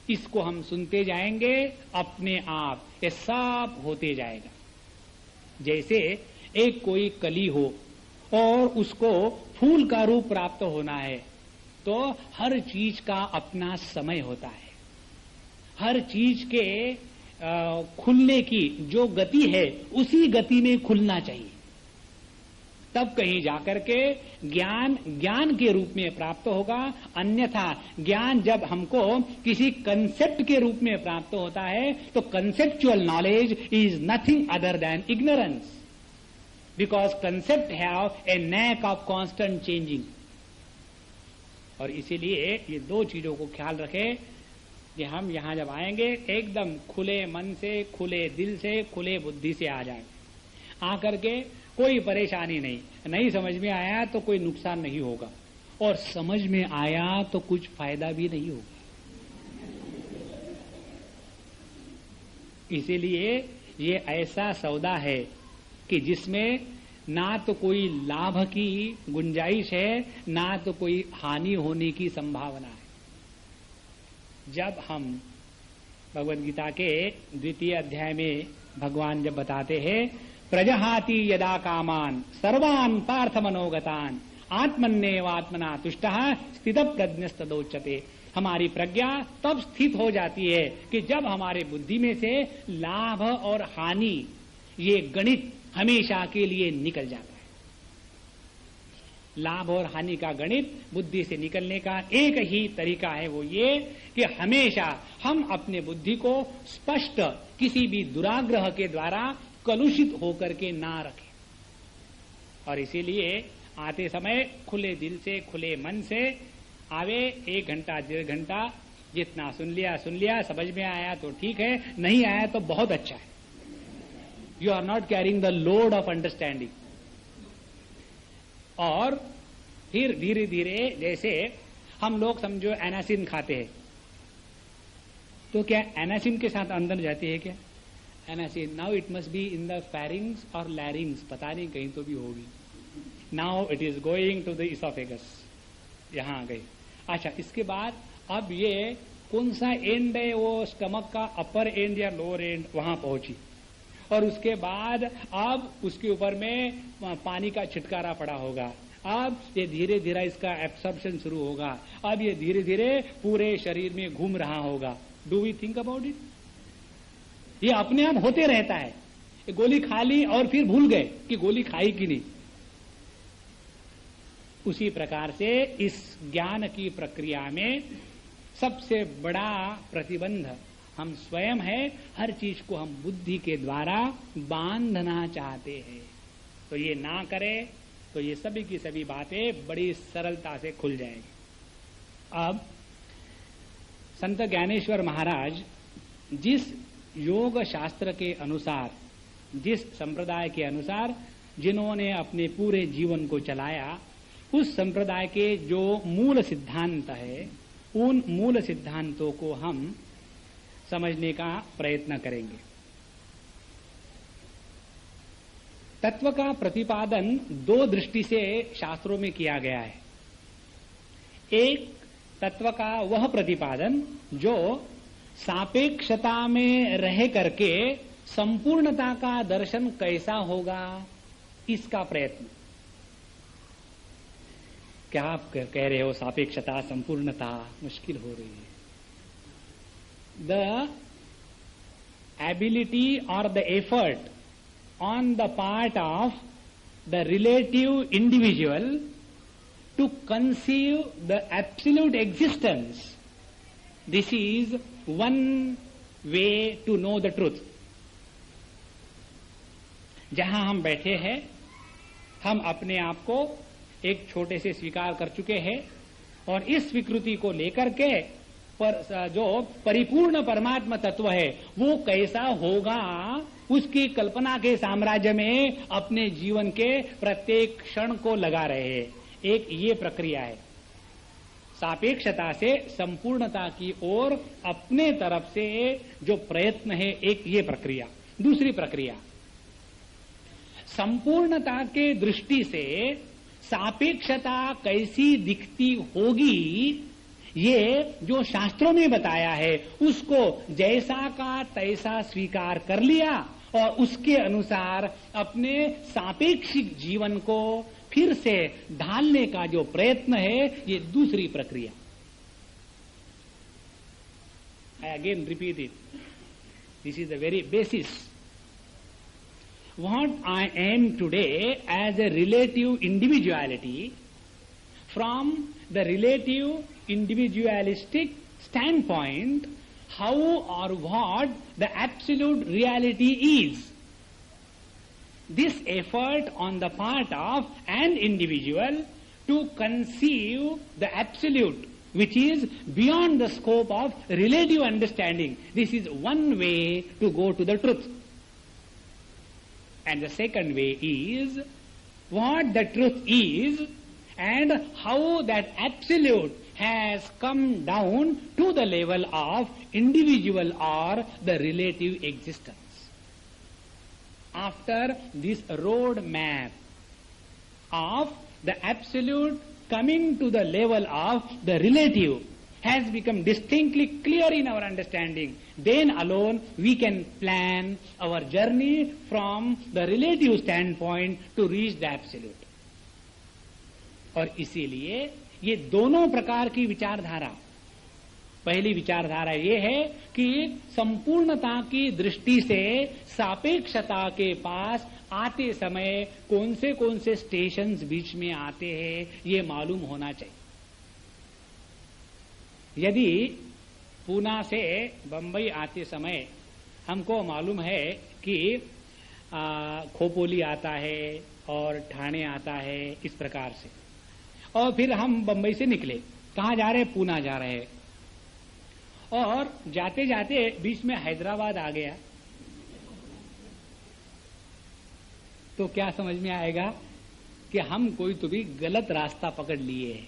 इसको हम सुनते जाएंगे, अपने आप ये सब होते जाएगा। जैसे एक कोई कली हो और उसको फूल का रूप प्राप्त होना है, तो हर चीज का अपना समय होता है। हर चीज के खुलने की जो गति है, उसी गति में खुलना चाहिए, तब कहीं जाकर के ज्ञान ज्ञान के रूप में प्राप्त होगा। अन्यथा ज्ञान जब हमको किसी कंसेप्ट के रूप में प्राप्त होता है, तो conceptual knowledge is nothing other than ignorance, because concept have a NAAC of constant changing. और इसीलिए ये दो चीजों को ख्याल रखें कि हम यहां जब आएंगे, एकदम खुले मन से, खुले दिल से, खुले बुद्धि से आ जाएंगे। आकर के कोई परेशानी नहीं समझ में आया तो कोई नुकसान नहीं होगा, और समझ में आया तो कुछ फायदा भी नहीं होगा। इसीलिए ये ऐसा सौदा है कि जिसमें ना तो कोई लाभ की गुंजाइश है, ना तो कोई हानि होने की संभावना है। जब हम भगवद गीता के 2 अध्याय में भगवान जब बताते हैं, प्रजहाति यदा कामान सर्वान पार्थ मनोगतान आत्मन्येवात्मना तुष्टः स्थित प्रज्ञस्तदोच्यते। हमारी प्रज्ञा तब स्थित हो जाती है कि जब हमारे बुद्धि में से लाभ और हानि, ये गणित हमेशा के लिए निकल जाता है। लाभ और हानि का गणित बुद्धि से निकलने का एक ही तरीका है, वो ये कि हमेशा हम अपने बुद्धि को स्पष्ट किसी भी दुराग्रह के द्वारा कलुषित होकर के ना रखें। और इसीलिए आते समय खुले दिल से, खुले मन से आवे। 1 घंटा 1.5 घंटा जितना सुन लिया, समझ में आया तो ठीक है, नहीं आया तो बहुत अच्छा है। You are not carrying the load of understanding. और फिर धीरे धीरे, जैसे हम लोग समझो एनासिन खाते हैं, तो क्या एनासिन के साथ अंदर जाती है क्या? Anacin now it must be in the pharynx और लैरिंग्स, पता नहीं कहीं तो भी होगी। Now it is going to the oesophagus, यहां आ गई। अच्छा, इसके बाद अब ये कौन सा एंड है, वो स्टमक का अपर एंड या लोअर एंड, वहां पहुंची। और उसके बाद अब उसके ऊपर में पानी का छिटकारा पड़ा होगा। अब ये धीरे धीरे इसका एब्सॉर्प्शन शुरू होगा। अब ये धीरे धीरे पूरे शरीर में घूम रहा होगा। Do we think about it? ये अपने आप होते रहता है। ये गोली खा ली और फिर भूल गए कि गोली खाई कि नहीं। उसी प्रकार से इस ज्ञान की प्रक्रिया में सबसे बड़ा प्रतिबंध हम स्वयं है। हर चीज को हम बुद्धि के द्वारा बांधना चाहते हैं, तो ये ना करें तो ये सभी की सभी बातें बड़ी सरलता से खुल जाएंगी। अब संत ज्ञानेश्वर महाराज जिस योग शास्त्र के अनुसार, जिस संप्रदाय के अनुसार जिन्होंने अपने पूरे जीवन को चलाया, उस संप्रदाय के जो मूल सिद्धांत है, उन मूल सिद्धांतों को हम समझने का प्रयत्न करेंगे। तत्व का प्रतिपादन 2 दृष्टि से शास्त्रों में किया गया है। एक, तत्व का वह प्रतिपादन जो सापेक्षता में रह करके संपूर्णता का दर्शन कैसा होगा, इसका प्रयत्न। क्या आप कह रहे हो सापेक्षता, संपूर्णता मुश्किल हो रही है? the ability or the effort on the part of the relative individual to conceive the absolute existence. This is one way to know the truth. जहां हम बैठे हैं, हम अपने आप को एक छोटे से स्वीकार कर चुके हैं और इस स्वीकृति को लेकर के पर जो परिपूर्ण परमात्मा तत्व है वो कैसा होगा उसकी कल्पना के साम्राज्य में अपने जीवन के प्रत्येक क्षण को लगा रहे हैं. एक ये प्रक्रिया है. सापेक्षता से संपूर्णता की ओर अपने तरफ से जो प्रयत्न है, एक ये प्रक्रिया. दूसरी प्रक्रिया, संपूर्णता के दृष्टि से सापेक्षता कैसी दिखती होगी, ये जो शास्त्रों में बताया है उसको जैसा का तैसा स्वीकार कर लिया और उसके अनुसार अपने सापेक्षिक जीवन को फिर से ढालने का जो प्रयत्न है, ये दूसरी प्रक्रिया. I again repeat it. This is the very basis. What I am today as a relative individuality, from the relative individualistic standpoint, how or what the absolute reality is. This effort on the part of an individual to conceive the absolute, which is beyond the scope of relative understanding, this is one way to go to the truth. And the second way is what the truth is and how that absolute has come down to the level of individual or the relative existence. After this road map of the absolute coming to the level of the relative has become distinctly clear in our understanding, then alone we can plan our journey from the relative standpoint to reach the absolute. और इसीलिए ये दोनों प्रकार की विचारधारा, पहली विचारधारा ये है कि संपूर्णता की दृष्टि से सापेक्षता के पास आते समय कौन से स्टेशंस बीच में आते हैं, ये मालूम होना चाहिए. यदि पूना से बंबई आते समय हमको मालूम है कि खोपोली आता है और ठाणे आता है, इस प्रकार से, और फिर हम बंबई से निकले, कहाँ जा रहे? पूना जा रहे हैं, और जाते जाते बीच में हैदराबाद आ गया, तो क्या समझ में आएगा कि हम कोई तो भी गलत रास्ता पकड़ लिए हैं.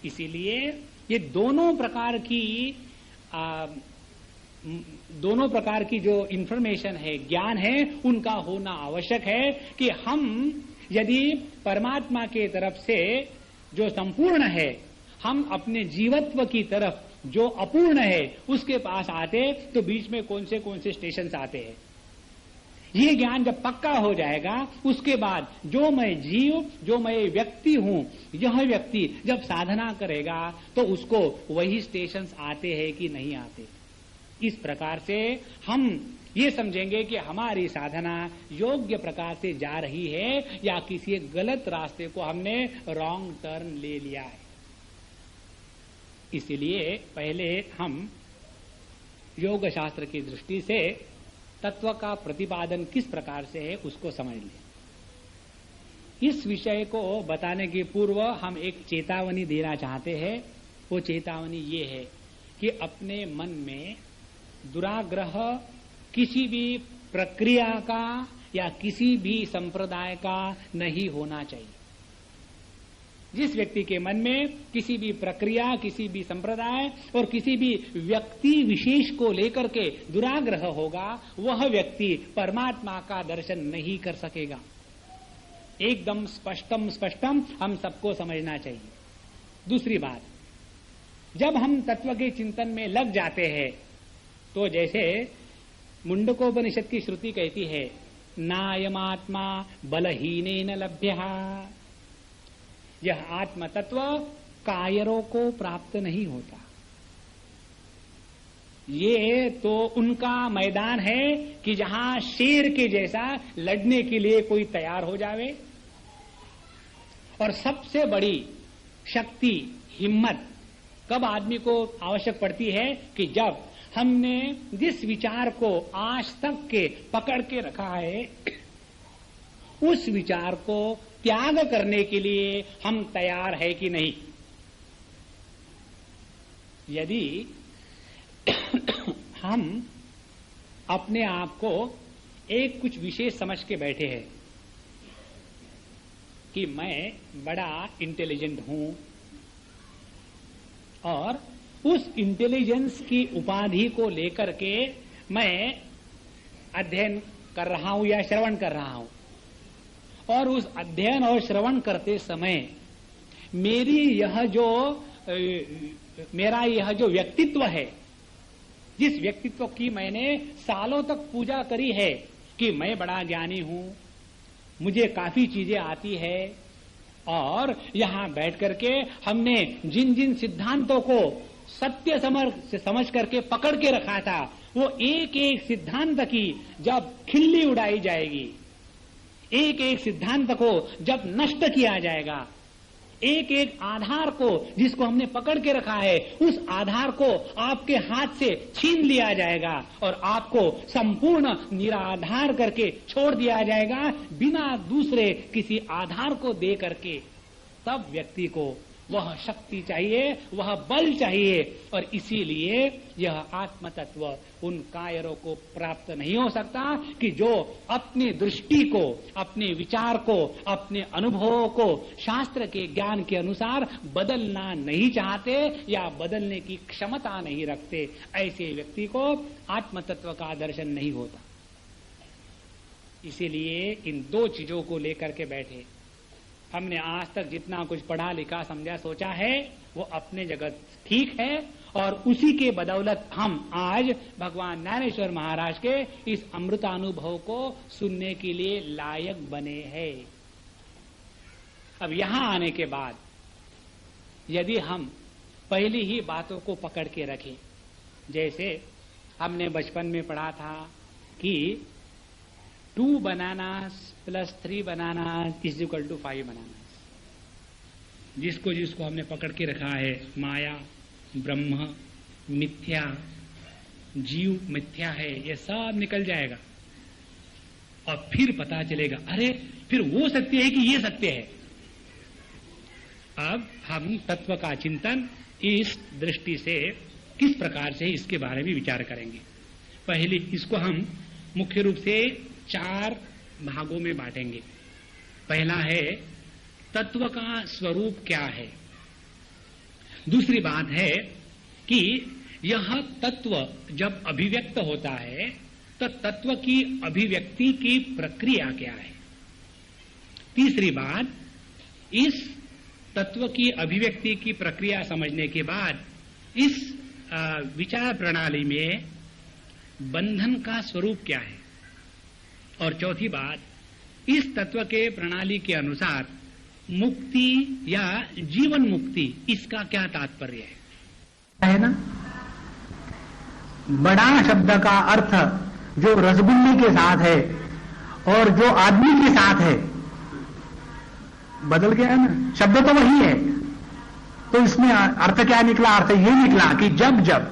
इसीलिए ये दोनों प्रकार की जो इंफॉर्मेशन है, ज्ञान है, उनका होना आवश्यक है कि हम यदि परमात्मा के तरफ से जो संपूर्ण है, हम अपने जीवत्व की तरफ जो अपूर्ण है उसके पास आते, तो बीच में कौन से स्टेशन आते हैं. ये ज्ञान जब पक्का हो जाएगा, उसके बाद जो मैं जीव, जो मैं व्यक्ति हूं, यह व्यक्ति जब साधना करेगा तो उसको वही स्टेशंस आते हैं कि नहीं आते. इस प्रकार से हम ये समझेंगे कि हमारी साधना योग्य प्रकार से जा रही है या किसी गलत रास्ते को हमने रॉन्ग टर्न ले लिया है. इसलिए पहले हम योग शास्त्र की दृष्टि से तत्व का प्रतिपादन किस प्रकार से है उसको समझ लें. इस विषय को बताने के पूर्व हम एक चेतावनी देना चाहते हैं. वो चेतावनी ये है कि अपने मन में दुराग्रह किसी भी प्रक्रिया का या किसी भी संप्रदाय का नहीं होना चाहिए. जिस व्यक्ति के मन में किसी भी प्रक्रिया, किसी भी संप्रदाय और किसी भी व्यक्ति विशेष को लेकर के दुराग्रह होगा, वह व्यक्ति परमात्मा का दर्शन नहीं कर सकेगा. एकदम स्पष्टम हम सबको समझना चाहिए. दूसरी बात, जब हम तत्व के चिंतन में लग जाते हैं तो जैसे मुंडकोपनिषद की श्रुति कहती है, नायमात्मा बलहीनेन लभ्यः, यह आत्म तत्व कायरों को प्राप्त नहीं होता. ये तो उनका मैदान है कि जहां शेर के जैसा लड़ने के लिए कोई तैयार हो जावे। और सबसे बड़ी शक्ति, हिम्मत कब आदमी को आवश्यक पड़ती है कि जब हमने जिस विचार को आज तक के पकड़ के रखा है उस विचार को त्याग करने के लिए हम तैयार है कि नहीं। यदि हम अपने आप को एक कुछ विशेष समझ के बैठे हैं कि मैं बड़ा इंटेलिजेंट हूं और उस इंटेलिजेंस की उपाधि को लेकर के मैं अध्ययन कर रहा हूं या श्रवण कर रहा हूं, और उस अध्ययन और श्रवण करते समय मेरा यह जो व्यक्तित्व है, जिस व्यक्तित्व की मैंने सालों तक पूजा करी है कि मैं बड़ा ज्ञानी हूं, मुझे काफी चीजें आती है, और यहां बैठ करके हमने जिन जिन सिद्धांतों को सत्य समझ करके पकड़ के रखा था, वो एक एक सिद्धांत की जब खिल्ली उड़ाई जाएगी, एक एक सिद्धांत को जब नष्ट किया जाएगा, एक एक आधार को जिसको हमने पकड़ के रखा है उस आधार को आपके हाथ से छीन लिया जाएगा और आपको संपूर्ण निराधार करके छोड़ दिया जाएगा बिना दूसरे किसी आधार को दे करके। तब व्यक्ति को वह शक्ति चाहिए, वह बल चाहिए, और इसीलिए यह आत्म तत्व उन कायरों को प्राप्त नहीं हो सकता कि जो अपनी दृष्टि को, अपने विचार को, अपने अनुभवों को शास्त्र के ज्ञान के अनुसार बदलना नहीं चाहते या बदलने की क्षमता नहीं रखते। ऐसे व्यक्ति को आत्म तत्व का दर्शन नहीं होता। इसीलिए इन दो चीजों को लेकर के बैठे। हमने आज तक जितना कुछ पढ़ा लिखा समझा सोचा है वो अपने जगत ठीक है, और उसी के बदौलत हम आज भगवान ज्ञानेश्वर महाराज के इस अमृतानुभव को सुनने के लिए लायक बने हैं। अब यहां आने के बाद यदि हम पहली ही बातों को पकड़ के रखें, जैसे हमने बचपन में पढ़ा था कि 2 bananas + 3 bananas = 5 bananas, जिसको हमने पकड़ के रखा है, माया, ब्रह्म मिथ्या, जीव मिथ्या है, ये सब निकल जाएगा और फिर पता चलेगा अरे फिर वो सत्य है कि ये सत्य है। अब हम तत्व का चिंतन इस दृष्टि से किस प्रकार से इसके बारे में विचार करेंगे। पहले इसको हम मुख्य रूप से 4 भागों में बांटेंगे। पहला है तत्व का स्वरूप क्या है। दूसरी बात है कि यह तत्व जब अभिव्यक्त होता है तो तत्व की अभिव्यक्ति की प्रक्रिया क्या है। तीसरी बात, इस तत्व की अभिव्यक्ति की प्रक्रिया समझने के बाद इस विचार प्रणाली में बंधन का स्वरूप क्या है। और चौथी बात, इस तत्व के प्रणाली के अनुसार मुक्ति या जीवन मुक्ति, इसका क्या तात्पर्य है ना। बड़ा शब्द का अर्थ जो रसगुल्ले के साथ है और जो आदमी के साथ है बदल गया है ना। शब्द तो वही है, तो इसमें अर्थ क्या निकला? अर्थ ये निकला कि जब जब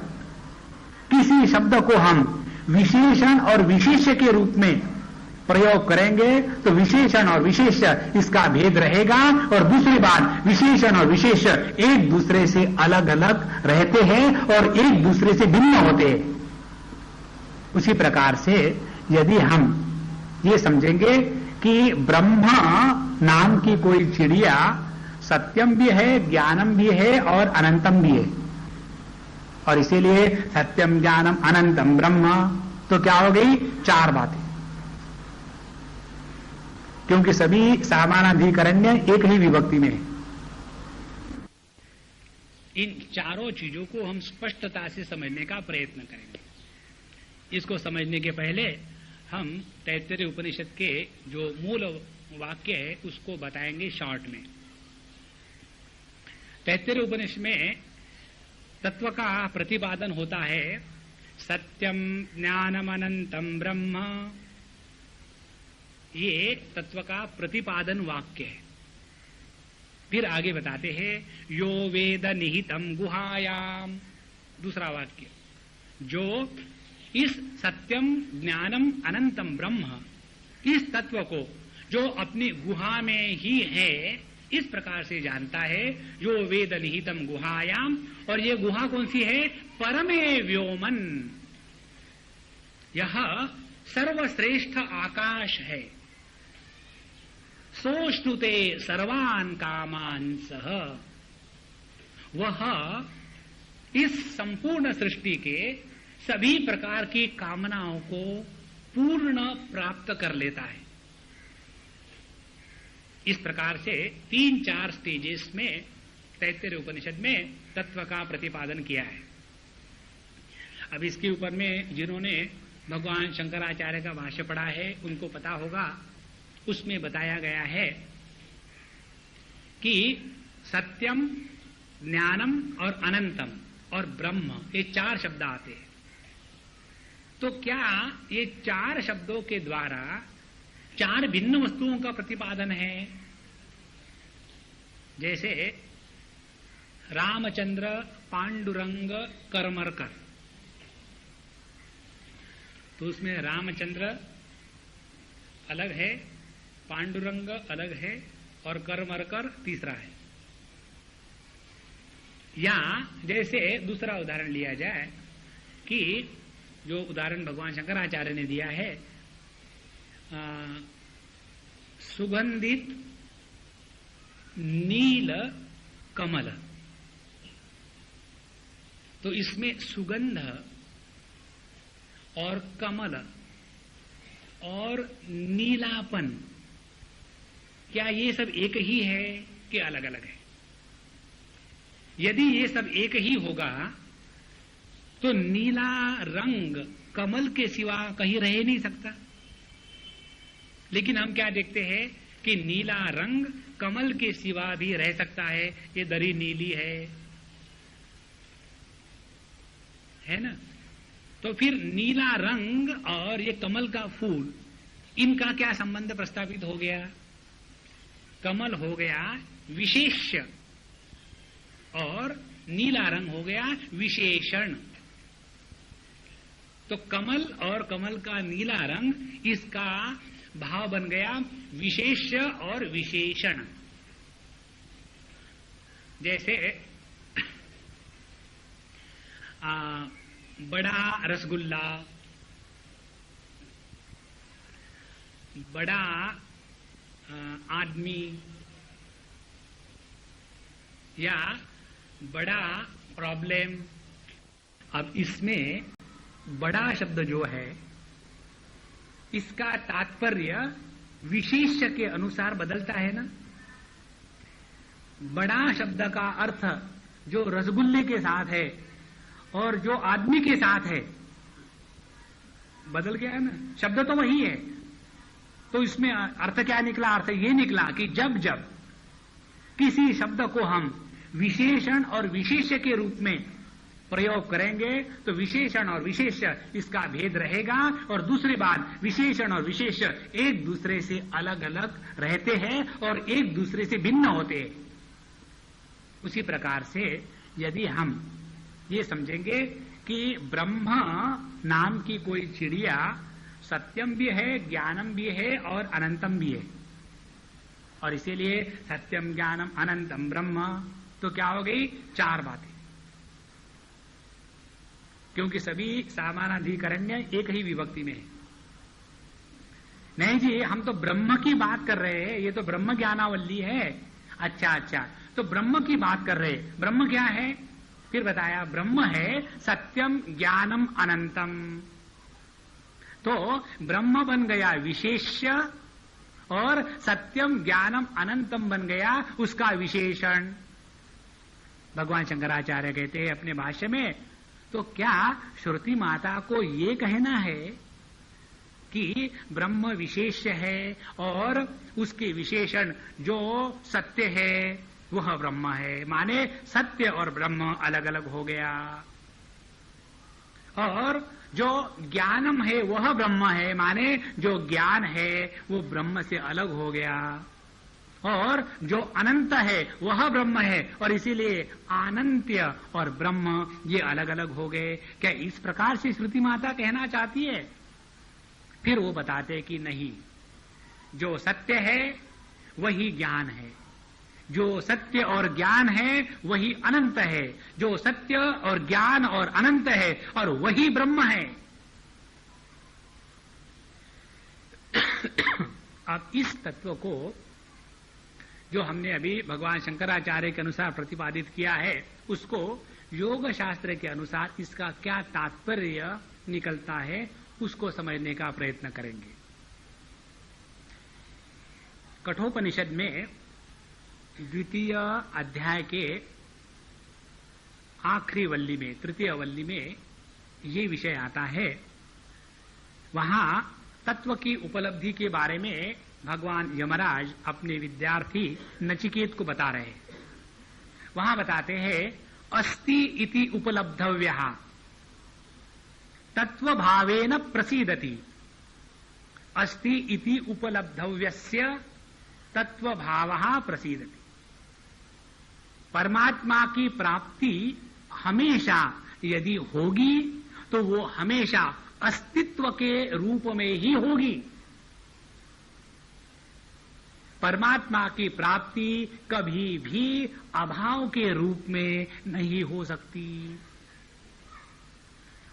किसी शब्द को हम विशेषण और विशेष्य के रूप में प्रयोग करेंगे तो विशेषण और विशेष्य इसका भेद रहेगा। और दूसरी बात, विशेषण और विशेष्य एक दूसरे से अलग अलग रहते हैं और एक दूसरे से भिन्न होते हैं। उसी प्रकार से यदि हम ये समझेंगे कि ब्रह्मा नाम की कोई चिड़िया सत्यम भी है, ज्ञानम भी है और अनंतम भी है, और इसीलिए सत्यम ज्ञानम अनंतम ब्रह्म, तो क्या हो गई? 4 बातें, क्योंकि सभी समानाधिकरण्य एक ही विभक्ति में है। इन चारों चीजों को हम स्पष्टता से समझने का प्रयत्न करेंगे। इसको समझने के पहले हम तैत्तिरीय उपनिषद के जो मूल वाक्य है उसको बताएंगे शॉर्ट में। तैत्तिरीय उपनिषद में तत्व का प्रतिपादन होता है सत्यम ज्ञानम अनंतम ब्रह्म, ये तत्व का प्रतिपादन वाक्य है। फिर आगे बताते हैं यो वेद निहितम गुहायाम, दूसरा वाक्य, जो इस सत्यम ज्ञानम अनंतम ब्रह्म, इस तत्व को जो अपनी गुहा में ही है इस प्रकार से जानता है, यो वेद निहितम गुहायाम, और ये गुहा कौन सी है? परमे व्योमन, यह सर्वश्रेष्ठ आकाश है। सोष्णुते सर्वान कामान सह, वह इस संपूर्ण सृष्टि के सभी प्रकार की कामनाओं को पूर्ण प्राप्त कर लेता है। इस प्रकार से 3-4 स्टेजेस में तैत्तिरीय उपनिषद में तत्व का प्रतिपादन किया है। अब इसके ऊपर में जिन्होंने भगवान शंकराचार्य का भाष्य पढ़ा है उनको पता होगा, उसमें बताया गया है कि सत्यम, ज्ञानम और अनंतम और ब्रह्म, ये 4 शब्द आते हैं। तो क्या ये 4 शब्दों के द्वारा 4 भिन्न वस्तुओं का प्रतिपादन है? जैसे रामचंद्र, पांडुरंग, करमरकर, तो उसमें रामचंद्र अलग है, पांडुरंग अलग है और करमरकर तीसरा है। या जैसे दूसरा उदाहरण लिया जाए कि जो उदाहरण भगवान शंकराचार्य ने दिया है, सुगंधित नील कमल, तो इसमें सुगंध और कमल और नीलापन, क्या ये सब एक ही है कि अलग अलग है? यदि ये सब एक ही होगा तो नीला रंग कमल के सिवा कहीं रह नहीं सकता। लेकिन हम क्या देखते हैं कि नीला रंग कमल के सिवा भी रह सकता है, ये दरी नीली है ना? तो फिर नीला रंग और ये कमल का फूल, इनका क्या संबंध प्रस्तावित हो गया? कमल हो गया विशेष्य और नीला रंग हो गया विशेषण। तो कमल और कमल का नीला रंग, इसका भाव बन गया विशेष्य और विशेषण। जैसे बड़ा रसगुल्ला, बड़ा आदमी या बड़ा प्रॉब्लम। अब इसमें बड़ा शब्द जो है इसका तात्पर्य विशेष्य के अनुसार बदलता है ना। बड़ा शब्द का अर्थ जो रसगुल्ले के साथ है और जो आदमी के साथ है बदल गया है ना। शब्द तो वही है, तो इसमें अर्थ क्या निकला? अर्थ ये निकला कि जब जब किसी शब्द को हम विशेषण और विशेष्य के रूप में प्रयोग करेंगे तो विशेषण और विशेष्य इसका भेद रहेगा, और दूसरी बात विशेषण और विशेष्य एक दूसरे से अलग अलग रहते हैं और एक दूसरे से भिन्न होते हैं। उसी प्रकार से यदि हम ये समझेंगे कि ब्रह्म नाम की कोई चिड़िया सत्यम भी है, ज्ञानम भी है और अनंतम भी है, और इसीलिए सत्यम ज्ञानम अनंतम ब्रह्म, तो क्या हो गई? 4 बातें। क्योंकि सभी सामानाधिकरण्य एक ही विभक्ति में है। नहीं जी, हम तो ब्रह्म की बात कर रहे हैं, ये तो ब्रह्म ज्ञानावल्ली है। अच्छा, तो ब्रह्म की बात कर रहे हैं। ब्रह्म क्या है? फिर बताया ब्रह्म है सत्यम ज्ञानम अनंतम। तो ब्रह्म बन गया विशेष्य और सत्यम ज्ञानम अनंतम बन गया उसका विशेषण। भगवान शंकराचार्य कहते हैं अपने भाष्य में, तो क्या श्रुति माता को ये कहना है कि ब्रह्म विशेष्य है और उसके विशेषण जो सत्य है वह ब्रह्म है, माने सत्य और ब्रह्म अलग अलग हो गया? और जो ज्ञानम है वह ब्रह्म है, माने जो ज्ञान है वो ब्रह्म से अलग हो गया, और जो अनंत है वह ब्रह्म है, और इसीलिए अनंत्य और ब्रह्म ये अलग अलग हो गए। क्या इस प्रकार से श्रुति माता कहना चाहती है? फिर वो बताते कि नहीं, जो सत्य है वही ज्ञान है, जो सत्य और ज्ञान है वही अनंत है, जो सत्य और ज्ञान और अनंत है और वही ब्रह्म है। अब इस तत्व को जो हमने अभी भगवान शंकराचार्य के अनुसार प्रतिपादित किया है, उसको योग शास्त्र के अनुसार इसका क्या तात्पर्य निकलता है उसको समझने का प्रयत्न करेंगे। कठोपनिषद में द्वितीय अध्याय के आखिरी वल्ली में, तृतीय वल्ली में ये विषय आता है। वहां तत्व की उपलब्धि के बारे में भगवान यमराज अपने विद्यार्थी नचिकेत को बता रहे हैं। वहां बताते हैं, अस्ति इति उपलब्धव्यः तत्व भावेन प्रसीदति, अस्ति इति उपलब्धव्यस्य तत्व भावः प्रसीदति। परमात्मा की प्राप्ति हमेशा यदि होगी तो वो हमेशा अस्तित्व के रूप में ही होगी। परमात्मा की प्राप्ति कभी भी अभाव के रूप में नहीं हो सकती,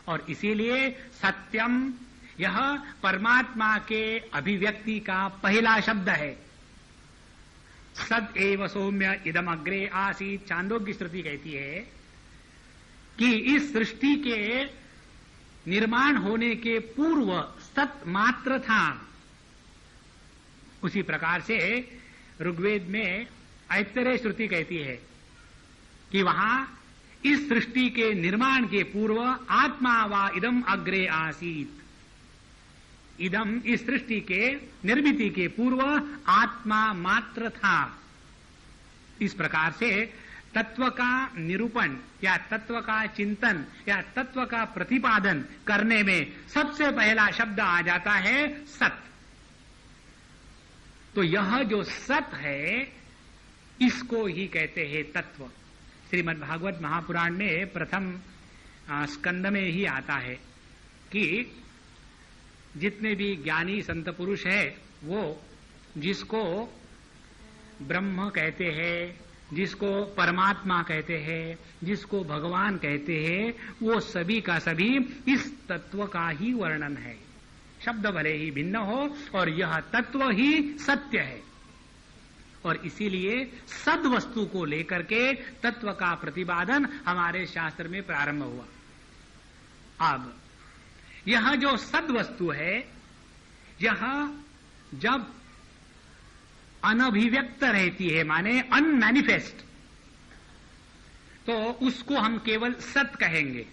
और इसीलिए सत्यम यह परमात्मा के अभिव्यक्ति का पहला शब्द है। सद एव सौम्य इदम अग्रे आसीत, चांदोग्य श्रुति कहती है कि इस सृष्टि के निर्माण होने के पूर्व सत मात्र था। उसी प्रकार से ऋग्वेद में ऐतरेय श्रुति कहती है कि वहां इस सृष्टि के निर्माण के पूर्व आत्मा वा इदम अग्रे आसीत, इदम इस सृष्टि के निर्मिति के पूर्व आत्मा मात्र था। इस प्रकार से तत्व का निरूपण या तत्व का चिंतन या तत्व का प्रतिपादन करने में सबसे पहला शब्द आ जाता है सत। तो यह जो सत है इसको ही कहते हैं तत्व। श्रीमद् भागवत महापुराण में प्रथम स्कंद में ही आता है कि जितने भी ज्ञानी संत पुरुष है वो जिसको ब्रह्म कहते हैं, जिसको परमात्मा कहते हैं, जिसको भगवान कहते हैं, वो सभी का सभी इस तत्व का ही वर्णन है। शब्द भले ही भिन्न हो और यह तत्व ही सत्य है, और इसीलिए सद वस्तु को लेकर के तत्व का प्रतिपादन हमारे शास्त्र में प्रारंभ हुआ। अब यह जो सद वस्तु है, यह जब अनभिव्यक्त रहती है, माने अनमैनिफेस्ट, तो उसको हम केवल सत कहेंगे।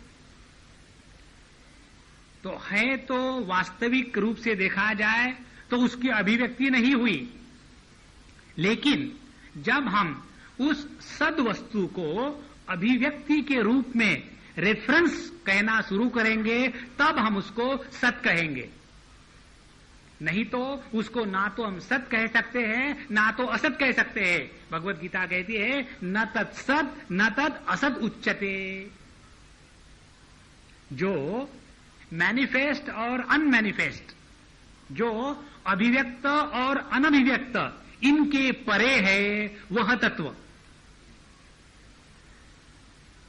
तो है तो वास्तविक रूप से देखा जाए तो उसकी अभिव्यक्ति नहीं हुई, लेकिन जब हम उस सद वस्तु को अभिव्यक्ति के रूप में रेफरेंस कहना शुरू करेंगे तब हम उसको सत कहेंगे। नहीं तो उसको ना तो हम सत कह सकते हैं ना तो असत कह सकते हैं। भगवत गीता कहती है न तत्सत न तत् असत उच्यते। जो मैनिफेस्ट और अनमैनिफेस्ट, जो अभिव्यक्त और अनभिव्यक्त, इनके परे है वह तत्व।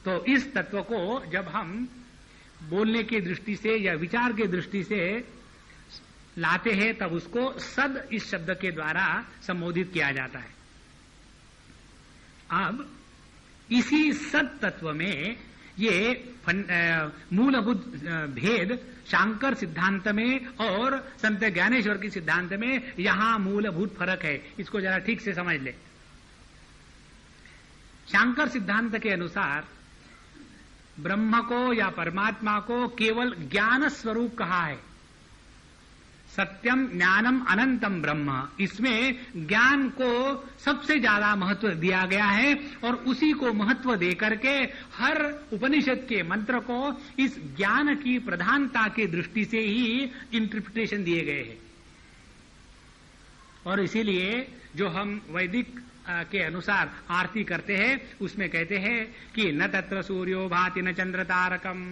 तो इस तत्व को जब हम बोलने की दृष्टि से या विचार की दृष्टि से लाते हैं तब उसको सद इस शब्द के द्वारा संबोधित किया जाता है। अब इसी सद तत्व में ये मूलभूत भेद शांकर सिद्धांत में और संत ज्ञानेश्वर की सिद्धांत में यहां मूलभूत फर्क है। इसको जरा ठीक से समझ ले। शांकर सिद्धांत के अनुसार ब्रह्म को या परमात्मा को केवल ज्ञान स्वरूप कहा है, सत्यम ज्ञानम अनंतम ब्रह्म, इसमें ज्ञान को सबसे ज्यादा महत्व दिया गया है और उसी को महत्व देकर के हर उपनिषद के मंत्र को इस ज्ञान की प्रधानता की दृष्टि से ही इंटरप्रिटेशन दिए गए हैं। और इसीलिए जो हम वैदिक के अनुसार आरती करते हैं उसमें कहते हैं कि न तत्र सूर्यो भाति न चंद्र तारकम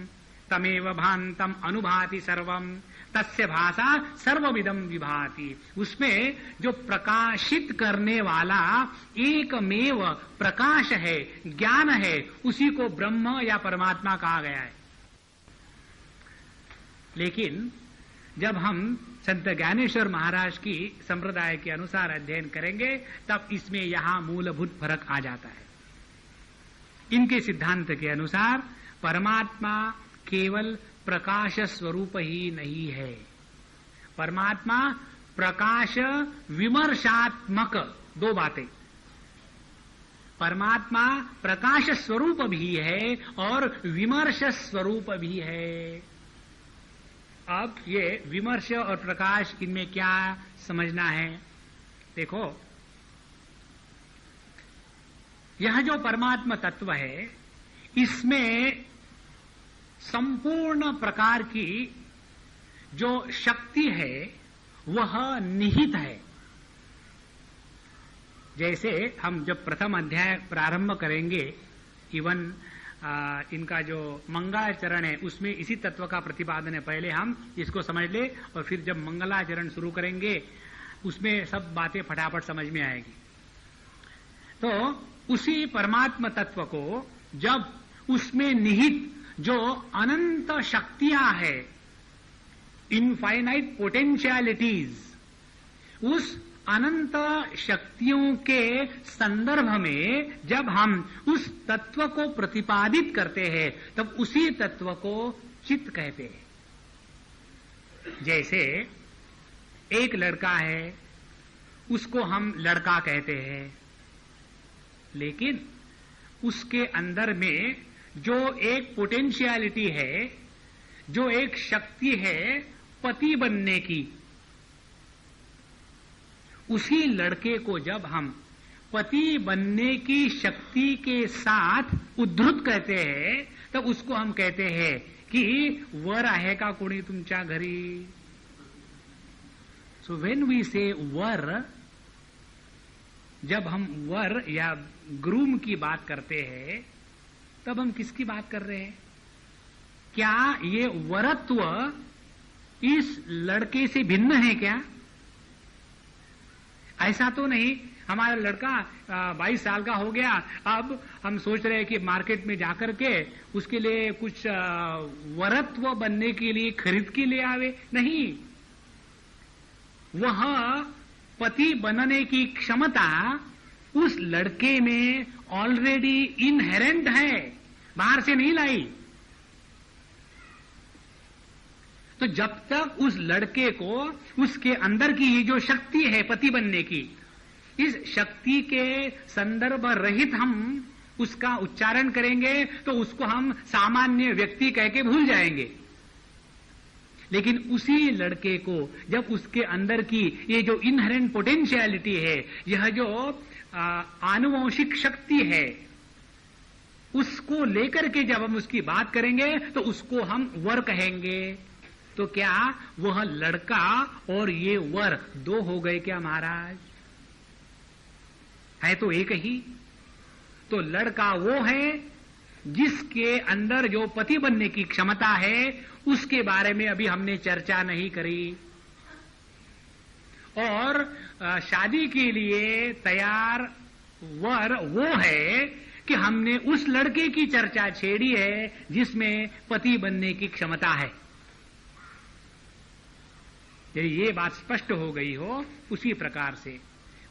तमेव भांतम अनुभाति सर्वम तस्य भाषा सर्वविदम विभाति। उसमें जो प्रकाशित करने वाला एकमेव प्रकाश है, ज्ञान है, उसी को ब्रह्म या परमात्मा कहा गया है। लेकिन जब हम संत ज्ञानेश्वर महाराज की संप्रदाय के अनुसार अध्ययन करेंगे तब इसमें यहां मूलभूत फर्क आ जाता है। इनके सिद्धांत के अनुसार परमात्मा केवल प्रकाश स्वरूप ही नहीं है, परमात्मा प्रकाश विमर्शात्मक, दो बातें, परमात्मा प्रकाश स्वरूप भी है और विमर्श स्वरूप भी है। अब ये विमर्श और प्रकाश, इनमें क्या समझना है? देखो, यह जो परमात्मा तत्व है इसमें संपूर्ण प्रकार की जो शक्ति है वह निहित है। जैसे हम जब प्रथम अध्याय प्रारंभ करेंगे, इवन इनका जो मंगलाचरण है उसमें इसी तत्व का प्रतिपादन है। पहले हम इसको समझ ले और फिर जब मंगलाचरण शुरू करेंगे उसमें सब बातें फटाफट समझ में आएगी। तो उसी परमात्मा तत्व को जब उसमें निहित जो अनंत शक्तियां है, इनफाइनाइट पोटेंशियलिटीज, उस अनंत शक्तियों के संदर्भ में जब हम उस तत्व को प्रतिपादित करते हैं तब उसी तत्व को चित्त कहते हैं। जैसे एक लड़का है, उसको हम लड़का कहते हैं, लेकिन उसके अंदर में जो एक पोटेंशियलिटी है, जो एक शक्ति है पति बनने की, उसी लड़के को जब हम पति बनने की शक्ति के साथ उद्धृत कहते हैं तब उसको हम कहते हैं की वर आहे का कोणी तुमच्या घरी. सो व्हेन वी से वर, जब हम वर या ग्रूम की बात करते हैं तब हम किसकी बात कर रहे हैं? क्या ये वरत्व इस लड़के से भिन्न है क्या? ऐसा तो नहीं. हमारा लड़का 22 साल का हो गया, अब हम सोच रहे हैं कि मार्केट में जाकर के उसके लिए कुछ वरत्व बनने के लिए खरीद के ले आवे. नहीं, वह पति बनने की क्षमता उस लड़के में ऑलरेडी इनहेरेंट है, बाहर से नहीं लाई. तो जब तक उस लड़के को उसके अंदर की ये जो शक्ति है पति बनने की, इस शक्ति के संदर्भ रहित हम उसका उच्चारण करेंगे तो उसको हम सामान्य व्यक्ति कह के भूल जाएंगे. लेकिन उसी लड़के को जब उसके अंदर की ये जो इनहेरेंट पोटेंशियलिटी है, यह जो आनुवंशिक शक्ति है, उसको लेकर के जब हम उसकी बात करेंगे तो उसको हम वर कहेंगे. तो क्या वह लड़का और ये वर दो हो गए क्या महाराज? है तो एक ही. तो लड़का वो है जिसके अंदर जो पति बनने की क्षमता है, उसके बारे में अभी हमने चर्चा नहीं करी. और शादी के लिए तैयार वर वो है कि हमने उस लड़के की चर्चा छेड़ी है जिसमें पति बनने की क्षमता है. यदि ये बात स्पष्ट हो गई हो, उसी प्रकार से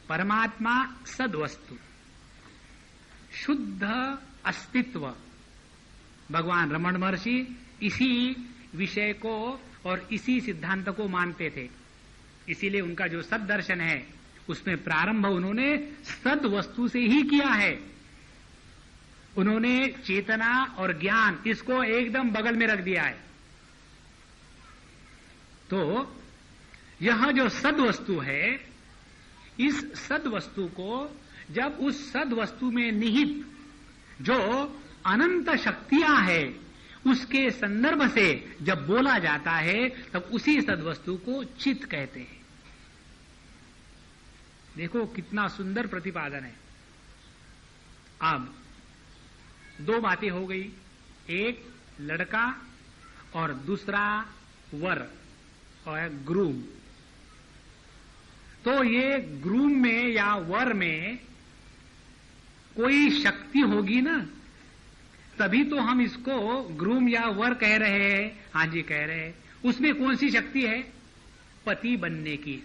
परमात्मा सद्वस्तु, शुद्ध अस्तित्व, भगवान रमण महर्षि इसी विषय को और इसी सिद्धांत को मानते थे. इसीलिए उनका जो सद्दर्शन है उसमें प्रारंभ उन्होंने सद्वस्तु से ही किया है. उन्होंने चेतना और ज्ञान इसको एकदम बगल में रख दिया है. तो यह जो सद वस्तु है, इस सद वस्तु को जब उस सद वस्तु में निहित जो अनंत शक्तियां है उसके संदर्भ से जब बोला जाता है तब उसी सदवस्तु को चित कहते हैं। देखो कितना सुंदर प्रतिपादन है। अब दो बातें हो गई, एक लड़का और दूसरा वर और ग्रूम। तो ये ग्रूम में या वर में कोई शक्ति होगी ना, तभी तो हम इसको ग्रूम या वर कह रहे हैं। हाँ जी कह रहे हैं। उसमें कौन सी शक्ति है? पति बनने की।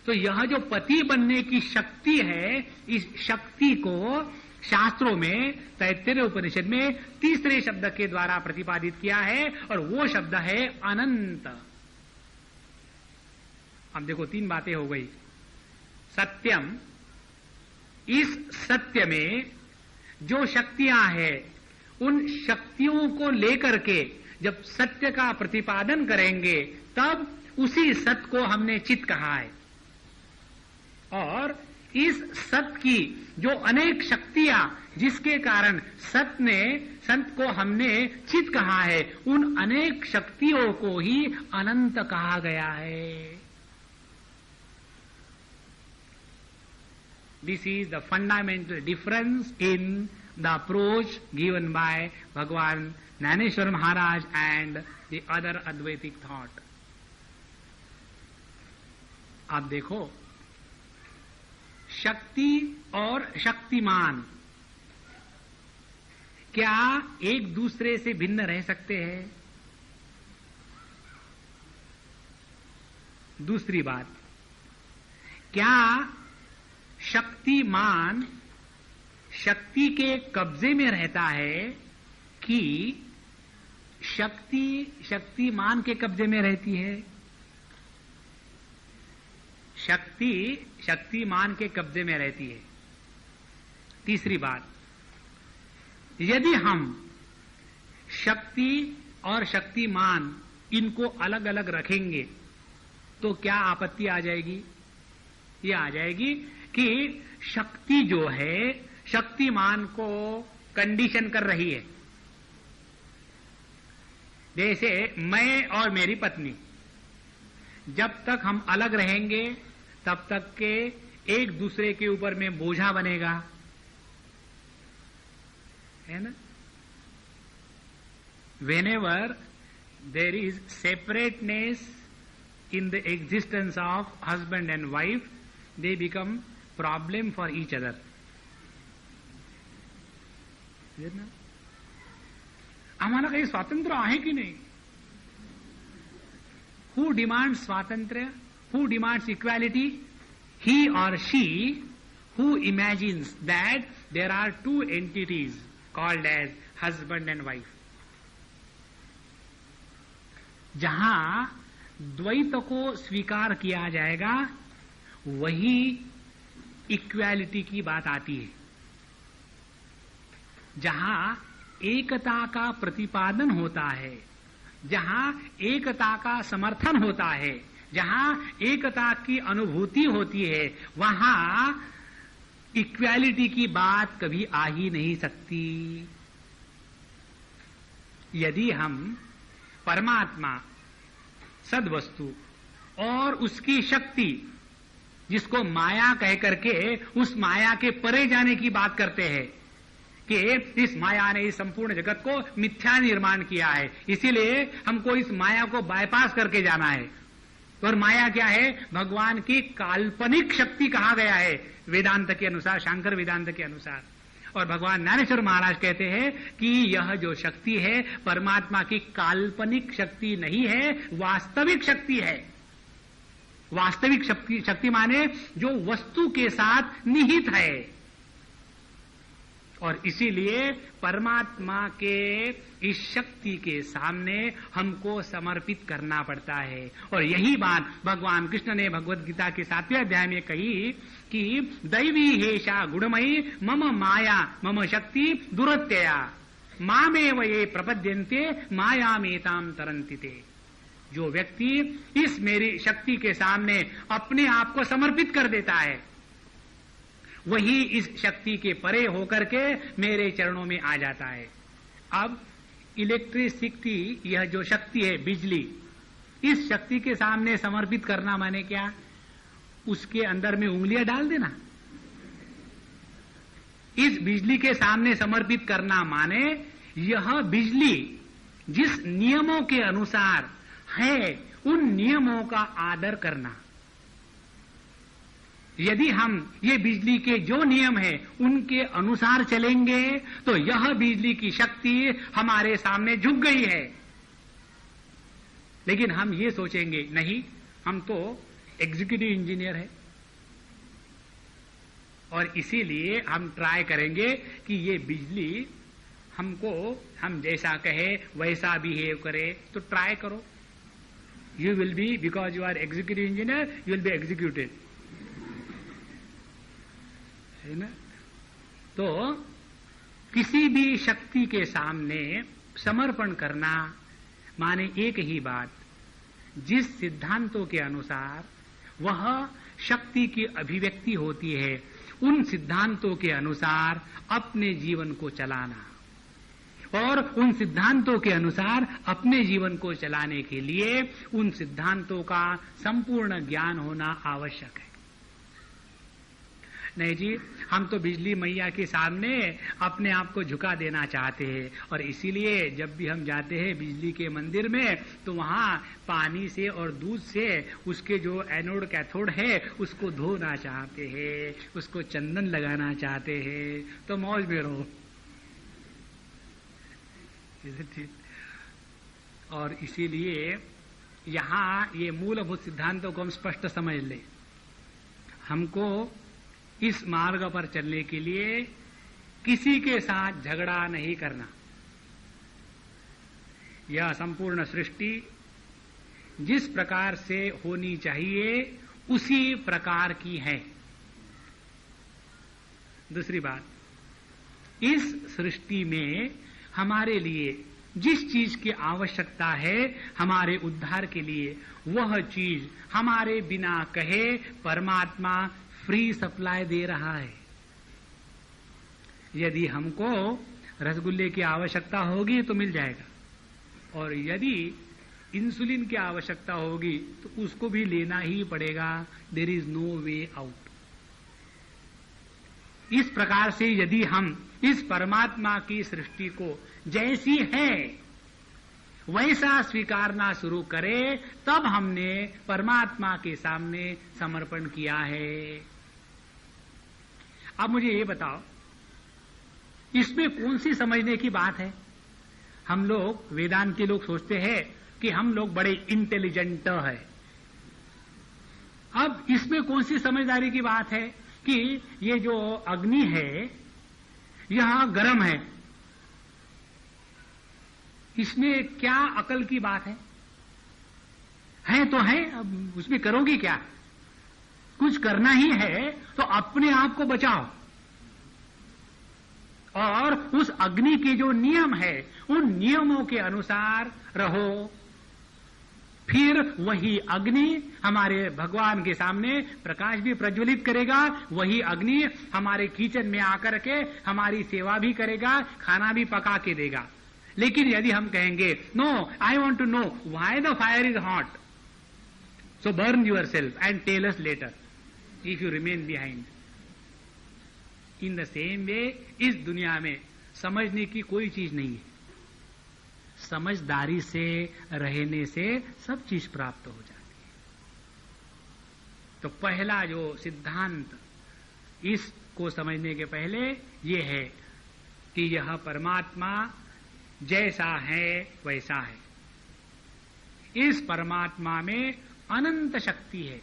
तो यह जो पति बनने की शक्ति है, इस शक्ति को शास्त्रों में तैत्तिरीय उपनिषद में तीसरे शब्द के द्वारा प्रतिपादित किया है और वो शब्द है अनंत। अब देखो तीन बातें हो गई। सत्यम, इस सत्य में जो शक्तियां हैं उन शक्तियों को लेकर के जब सत्य का प्रतिपादन करेंगे तब उसी सत्य को हमने चित कहा है। और इस सत्य की जो अनेक शक्तियां जिसके कारण सत्य को हमने चित कहा है, उन अनेक शक्तियों को ही अनंत कहा गया है। This is the fundamental difference in the approach given by Bhagwan Jnaneshwar Maharaj and the other Advaitic thought. आप देखो, शक्ति और शक्तिमान क्या एक दूसरे से भिन्न रह सकते हैं? दूसरी बात, क्या शक्तिमान शक्ति के कब्जे में रहता है कि शक्ति शक्तिमान के कब्जे में रहती है? शक्ति शक्तिमान के कब्जे में रहती है। तीसरी बात, यदि हम शक्ति और शक्तिमान इनको अलग अलग रखेंगे तो क्या आपत्ति आ जाएगी? ये आ जाएगी कि शक्ति जो है शक्तिमान को कंडीशन कर रही है। जैसे मैं और मेरी पत्नी, जब तक हम अलग रहेंगे तब तक के एक दूसरे के ऊपर में बोझा बनेगा, है ना? Whenever there is separateness in the existence of husband and wife, they become problem for each other. आम्हाला काही स्वातंत्र्य आहे की नाही? Who demands स्वातंत्र्य? Who demands equality? He or she who imagines that there are two entities called as husband and wife. जहां द्वैत को स्वीकार किया जाएगा वही इक्वालिटी की बात आती है। जहां एकता का प्रतिपादन होता है, जहां एकता का समर्थन होता है, जहां एकता की अनुभूति होती है, वहां इक्वालिटी की बात कभी आ ही नहीं सकती। यदि हम परमात्मा सद्वस्तु और उसकी शक्ति, जिसको माया कह करके उस माया के परे जाने की बात करते हैं कि इस माया ने इस संपूर्ण जगत को मिथ्या निर्माण किया है, इसीलिए हमको इस माया को बाईपास करके जाना है। और माया क्या है? भगवान की काल्पनिक शक्ति कहा गया है वेदांत के अनुसार, शांकर वेदांत के अनुसार। और भगवान ज्ञानेश्वर महाराज कहते हैं कि यह जो शक्ति है परमात्मा की काल्पनिक शक्ति नहीं है, वास्तविक शक्ति है। वास्तविक शक्ति माने जो वस्तु के साथ निहित है। और इसीलिए परमात्मा के इस शक्ति के सामने हमको समर्पित करना पड़ता है। और यही बात भगवान कृष्ण ने भगवद गीता के 7वें अध्याय में कही कि दैवी हेषा गुणमयी मम माया मम शक्ति दुरत्यया मामेव ये प्रपद्यन्ते मायामेताम तरन्ति ते। जो व्यक्ति इस मेरी शक्ति के सामने अपने आप को समर्पित कर देता है, वही इस शक्ति के परे होकर के मेरे चरणों में आ जाता है। अब इलेक्ट्रिसिटी, यह जो शक्ति है बिजली, इस शक्ति के सामने समर्पित करना माने क्या? उसके अंदर में उंगलियां डाल देना। इस बिजली के सामने समर्पित करना माने यह बिजली जिस नियमों के अनुसार है उन नियमों का आदर करना। यदि हम ये बिजली के जो नियम है उनके अनुसार चलेंगे तो यह बिजली की शक्ति हमारे सामने झुक गई है। लेकिन हम ये सोचेंगे नहीं, हम तो एग्जीक्यूटिव इंजीनियर है और इसीलिए हम ट्राई करेंगे कि ये बिजली हमको हम जैसा कहे वैसा बिहेव करे। तो ट्राई करो, you will be, because you are executive engineer, you will be executed, है ना? तो किसी भी शक्ति के सामने समर्पण करना माने एक ही बात, जिस सिद्धांतों के अनुसार वह शक्ति की अभिव्यक्ति होती है उन सिद्धांतों के अनुसार अपने जीवन को चलाना, और उन सिद्धांतों के अनुसार अपने जीवन को चलाने के लिए उन सिद्धांतों का संपूर्ण ज्ञान होना आवश्यक है। नहीं जी, हम तो बिजली मैया के सामने अपने आप को झुका देना चाहते हैं और इसीलिए जब भी हम जाते हैं बिजली के मंदिर में तो वहां पानी से और दूध से उसके जो एनोड कैथोड है उसको धोना चाहते हैं, उसको चंदन लगाना चाहते हैं। तो मौज में रहो। और इसीलिए यहां ये मूलभूत सिद्धांतों को हम स्पष्ट समझ लें। हमको इस मार्ग पर चलने के लिए किसी के साथ झगड़ा नहीं करना। यह संपूर्ण सृष्टि जिस प्रकार से होनी चाहिए उसी प्रकार की है। दूसरी बात, इस सृष्टि में हमारे लिए जिस चीज की आवश्यकता है हमारे उद्धार के लिए, वह चीज हमारे बिना कहे परमात्मा फ्री सप्लाई दे रहा है। यदि हमको रसगुल्ले की आवश्यकता होगी तो मिल जाएगा, और यदि इंसुलिन की आवश्यकता होगी तो उसको भी लेना ही पड़ेगा। There is no way out. इस प्रकार से यदि हम इस परमात्मा की सृष्टि को जैसी है वैसा स्वीकारना शुरू करें, तब हमने परमात्मा के सामने समर्पण किया है। अब मुझे ये बताओ, इसमें कौन सी समझने की बात है? हम लोग वेदांत के लोग सोचते हैं कि हम लोग बड़े इंटेलिजेंट है। अब इसमें कौन सी समझदारी की बात है कि ये जो अग्नि है यहां गर्म है, इसमें क्या अकल की बात है? है तो है, अब उसमें करोगे क्या? कुछ करना ही है तो अपने आप को बचाओ और उस अग्नि के जो नियम है उन नियमों के अनुसार रहो। फिर वही अग्नि हमारे भगवान के सामने प्रकाश भी प्रज्वलित करेगा, वही अग्नि हमारे किचन में आकर के हमारी सेवा भी करेगा, खाना भी पका के देगा। लेकिन यदि हम कहेंगे no, I want to know why the fire is hot, so burn yourself and tell us later if you remain behind. In the same way इस दुनिया में समझने की कोई चीज नहीं है। समझदारी से रहने से सब चीज प्राप्त हो जाती है। तो पहला जो सिद्धांत इसको समझने के पहले ये है कि यह परमात्मा जैसा है वैसा है। इस परमात्मा में अनंत शक्ति है,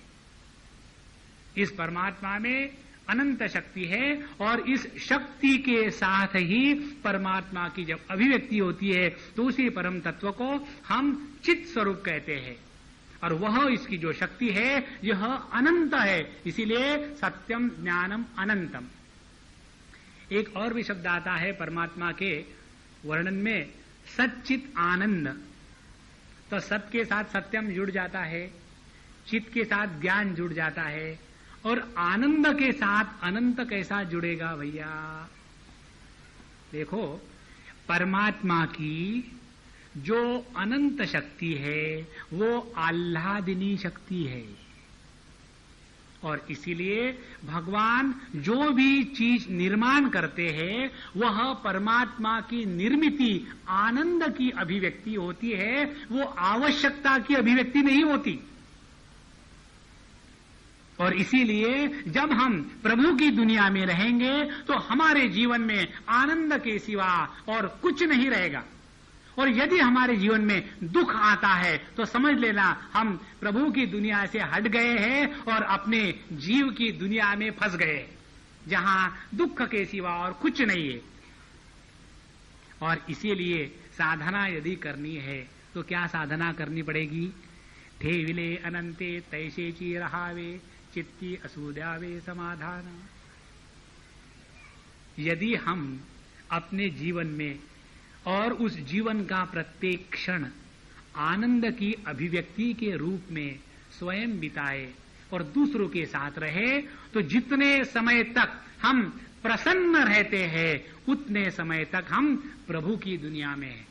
इस परमात्मा में अनंत शक्ति है, और इस शक्ति के साथ ही परमात्मा की जब अभिव्यक्ति होती है तो उसी परम तत्व को हम चित स्वरूप कहते हैं, और वह इसकी जो शक्ति है यह अनंत है। इसीलिए सत्यम ज्ञानम अनंतम। एक और भी शब्द आता है परमात्मा के वर्णन में, सच्चित आनंद। तो सबके साथ सत्यम जुड़ जाता है, चित्त के साथ ज्ञान जुड़ जाता है, और आनंद के साथ अनंत कैसा जुड़ेगा भैया? देखो, परमात्मा की जो अनंत शक्ति है वो आह्लादिनी शक्ति है, और इसीलिए भगवान जो भी चीज निर्माण करते हैं वह परमात्मा की निर्मिति आनंद की अभिव्यक्ति होती है, वो आवश्यकता की अभिव्यक्ति नहीं होती। और इसीलिए जब हम प्रभु की दुनिया में रहेंगे तो हमारे जीवन में आनंद के सिवा और कुछ नहीं रहेगा। और यदि हमारे जीवन में दुख आता है तो समझ लेना हम प्रभु की दुनिया से हट गए हैं और अपने जीव की दुनिया में फंस गए, जहां दुख के सिवा और कुछ नहीं है। और इसीलिए साधना यदि करनी है तो क्या साधना करनी पड़ेगी? ठेविले अनंते तैसेची रहावे, चित्ती असुद्यावे समाधान। यदि हम अपने जीवन में और उस जीवन का प्रत्येक क्षण आनंद की अभिव्यक्ति के रूप में स्वयं बिताए और दूसरों के साथ रहे, तो जितने समय तक हम प्रसन्न रहते हैं उतने समय तक हम प्रभु की दुनिया में हैं।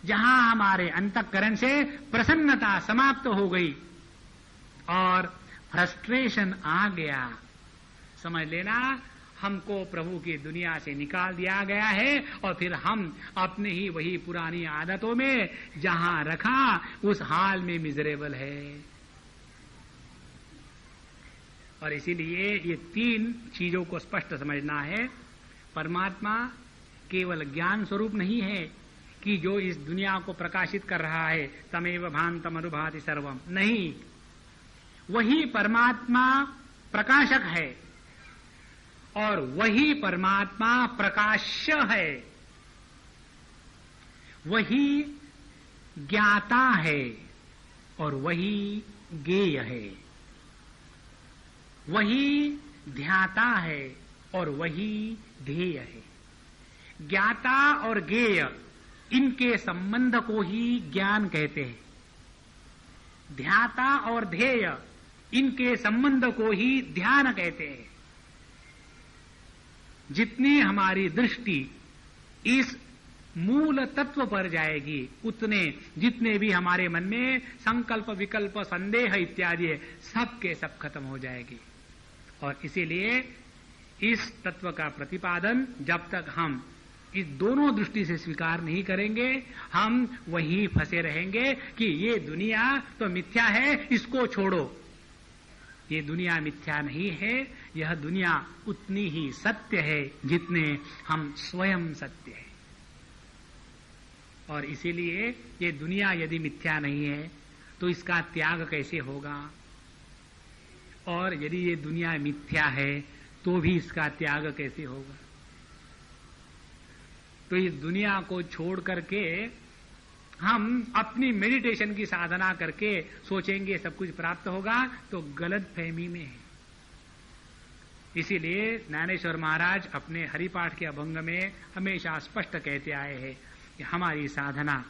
जहां हमारे अंतःकरण से प्रसन्नता समाप्त हो गई और फ्रस्ट्रेशन आ गया, समझ लेना हमको प्रभु की दुनिया से निकाल दिया गया है, और फिर हम अपने ही वही पुरानी आदतों में जहां रखा उस हाल में मिजरेबल है। और इसीलिए ये तीन चीजों को स्पष्ट समझना है। परमात्मा केवल ज्ञान स्वरूप नहीं है कि जो इस दुनिया को प्रकाशित कर रहा है, तमेव भान्तम अनुभाति सर्वम, नहीं, वही परमात्मा प्रकाशक है और वही परमात्मा प्रकाश्य है, वही ज्ञाता है और वही ज्ञेय है, वही ध्याता है और वही ध्येय है। ज्ञाता और ज्ञेय इनके संबंध को ही ज्ञान कहते हैं। ध्याता और ध्येय इनके संबंध को ही ध्यान कहते हैं। जितनी हमारी दृष्टि इस मूल तत्व पर जाएगी, उतने जितने भी हमारे मन में संकल्प, विकल्प, संदेह इत्यादि सब के सब खत्म हो जाएगी। और इसीलिए इस तत्व का प्रतिपादन जब तक हम इस दोनों दृष्टि से स्वीकार नहीं करेंगे, हम वहीं फंसे रहेंगे कि ये दुनिया तो मिथ्या है, इसको छोड़ो। ये दुनिया मिथ्या नहीं है, यह दुनिया उतनी ही सत्य है जितने हम स्वयं सत्य है। और इसीलिए ये दुनिया यदि मिथ्या नहीं है तो इसका त्याग कैसे होगा, और यदि ये दुनिया मिथ्या है तो भी इसका त्याग कैसे होगा। तो इस दुनिया को छोड़ करके हम अपनी मेडिटेशन की साधना करके सोचेंगे सब कुछ प्राप्त होगा, तो गलत फहमी में है। इसीलिए ज्ञानेश्वर महाराज अपने हरिपाठ के अभंग में हमेशा स्पष्ट कहते आए हैं कि हमारी साधना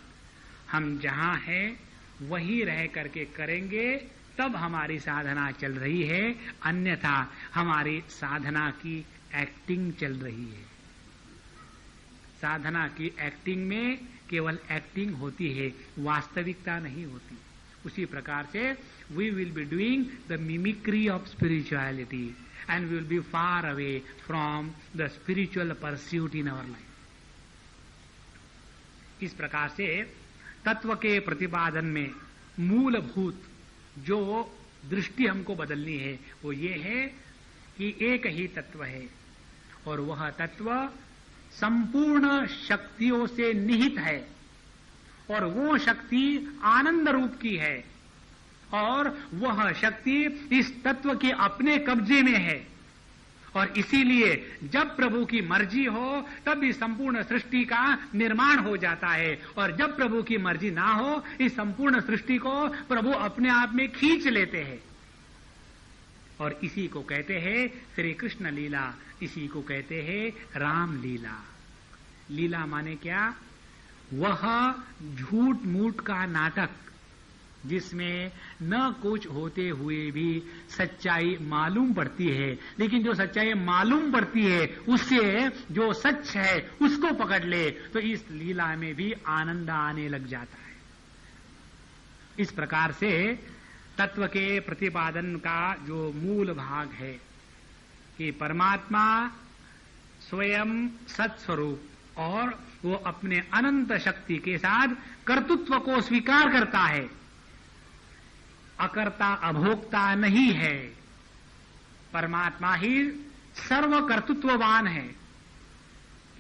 हम जहां हैं वहीं रह करके करेंगे, तब हमारी साधना चल रही है, अन्यथा हमारी साधना की एक्टिंग चल रही है। साधना की एक्टिंग में केवल एक्टिंग होती है, वास्तविकता नहीं होती। उसी प्रकार से we will be doing the mimicry of spirituality and we will be far away from the spiritual pursuit in our life. इस प्रकार से तत्व के प्रतिपादन में मूलभूत जो दृष्टि हमको बदलनी है वो ये है कि एक ही तत्व है और वह तत्व संपूर्ण शक्तियों से निहित है, और वो शक्ति आनंद रूप की है, और वह शक्ति इस तत्व के अपने कब्जे में है। और इसीलिए जब प्रभु की मर्जी हो तब इस संपूर्ण सृष्टि का निर्माण हो जाता है, और जब प्रभु की मर्जी ना हो इस संपूर्ण सृष्टि को प्रभु अपने आप में खींच लेते हैं। और इसी को कहते हैं श्री कृष्ण लीला, इसी को कहते हैं राम लीला। लीला माने क्या? वह झूठ मूठ का नाटक जिसमें न कुछ होते हुए भी सच्चाई मालूम पड़ती है, लेकिन जो सच्चाई मालूम पड़ती है उससे जो सच है उसको पकड़ ले तो इस लीला में भी आनंद आने लग जाता है। इस प्रकार से तत्व के प्रतिपादन का जो मूल भाग है कि परमात्मा स्वयं सत्स्वरूप और वो अपने अनंत शक्ति के साथ कर्तृत्व को स्वीकार करता है, अकर्ता अभोक्ता नहीं है। परमात्मा ही सर्व कर्तृत्ववान है,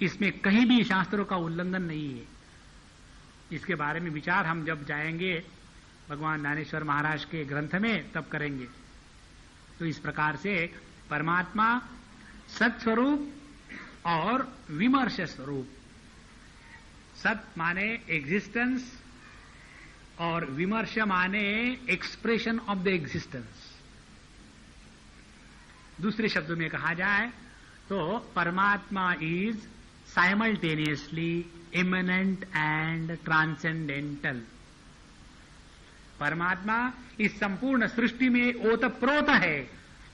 इसमें कहीं भी शास्त्रों का उल्लंघन नहीं है। इसके बारे में विचार हम जब जाएंगे भगवान ज्ञानेश्वर महाराज के ग्रंथ में तब करेंगे। तो इस प्रकार से परमात्मा सत्स्वरूप और विमर्श स्वरूप, सत माने एग्जिस्टेंस और विमर्श माने एक्सप्रेशन ऑफ द एग्जिस्टेंस। दूसरे शब्दों में कहा जाए तो परमात्मा is simultaneously immanent and transcendental. परमात्मा इस संपूर्ण सृष्टि में ओतप्रोत है,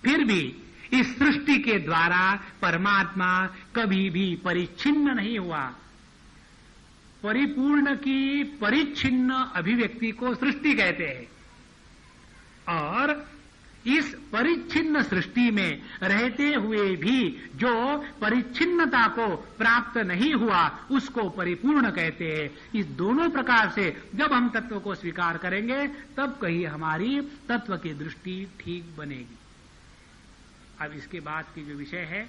फिर भी इस सृष्टि के द्वारा परमात्मा कभी भी परिच्छिन्न नहीं हुआ। परिपूर्ण की परिच्छिन्न अभिव्यक्ति को सृष्टि कहते हैं और इस परिच्छिन्न सृष्टि में रहते हुए भी जो परिच्छिन्नता को प्राप्त नहीं हुआ उसको परिपूर्ण कहते हैं। इस दोनों प्रकार से जब हम तत्व को स्वीकार करेंगे तब कहीं हमारी तत्व की दृष्टि ठीक बनेगी। अब इसके बाद की जो विषय है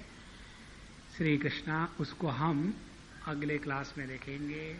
श्री कृष्णा, उसको हम अगले क्लास में देखेंगे।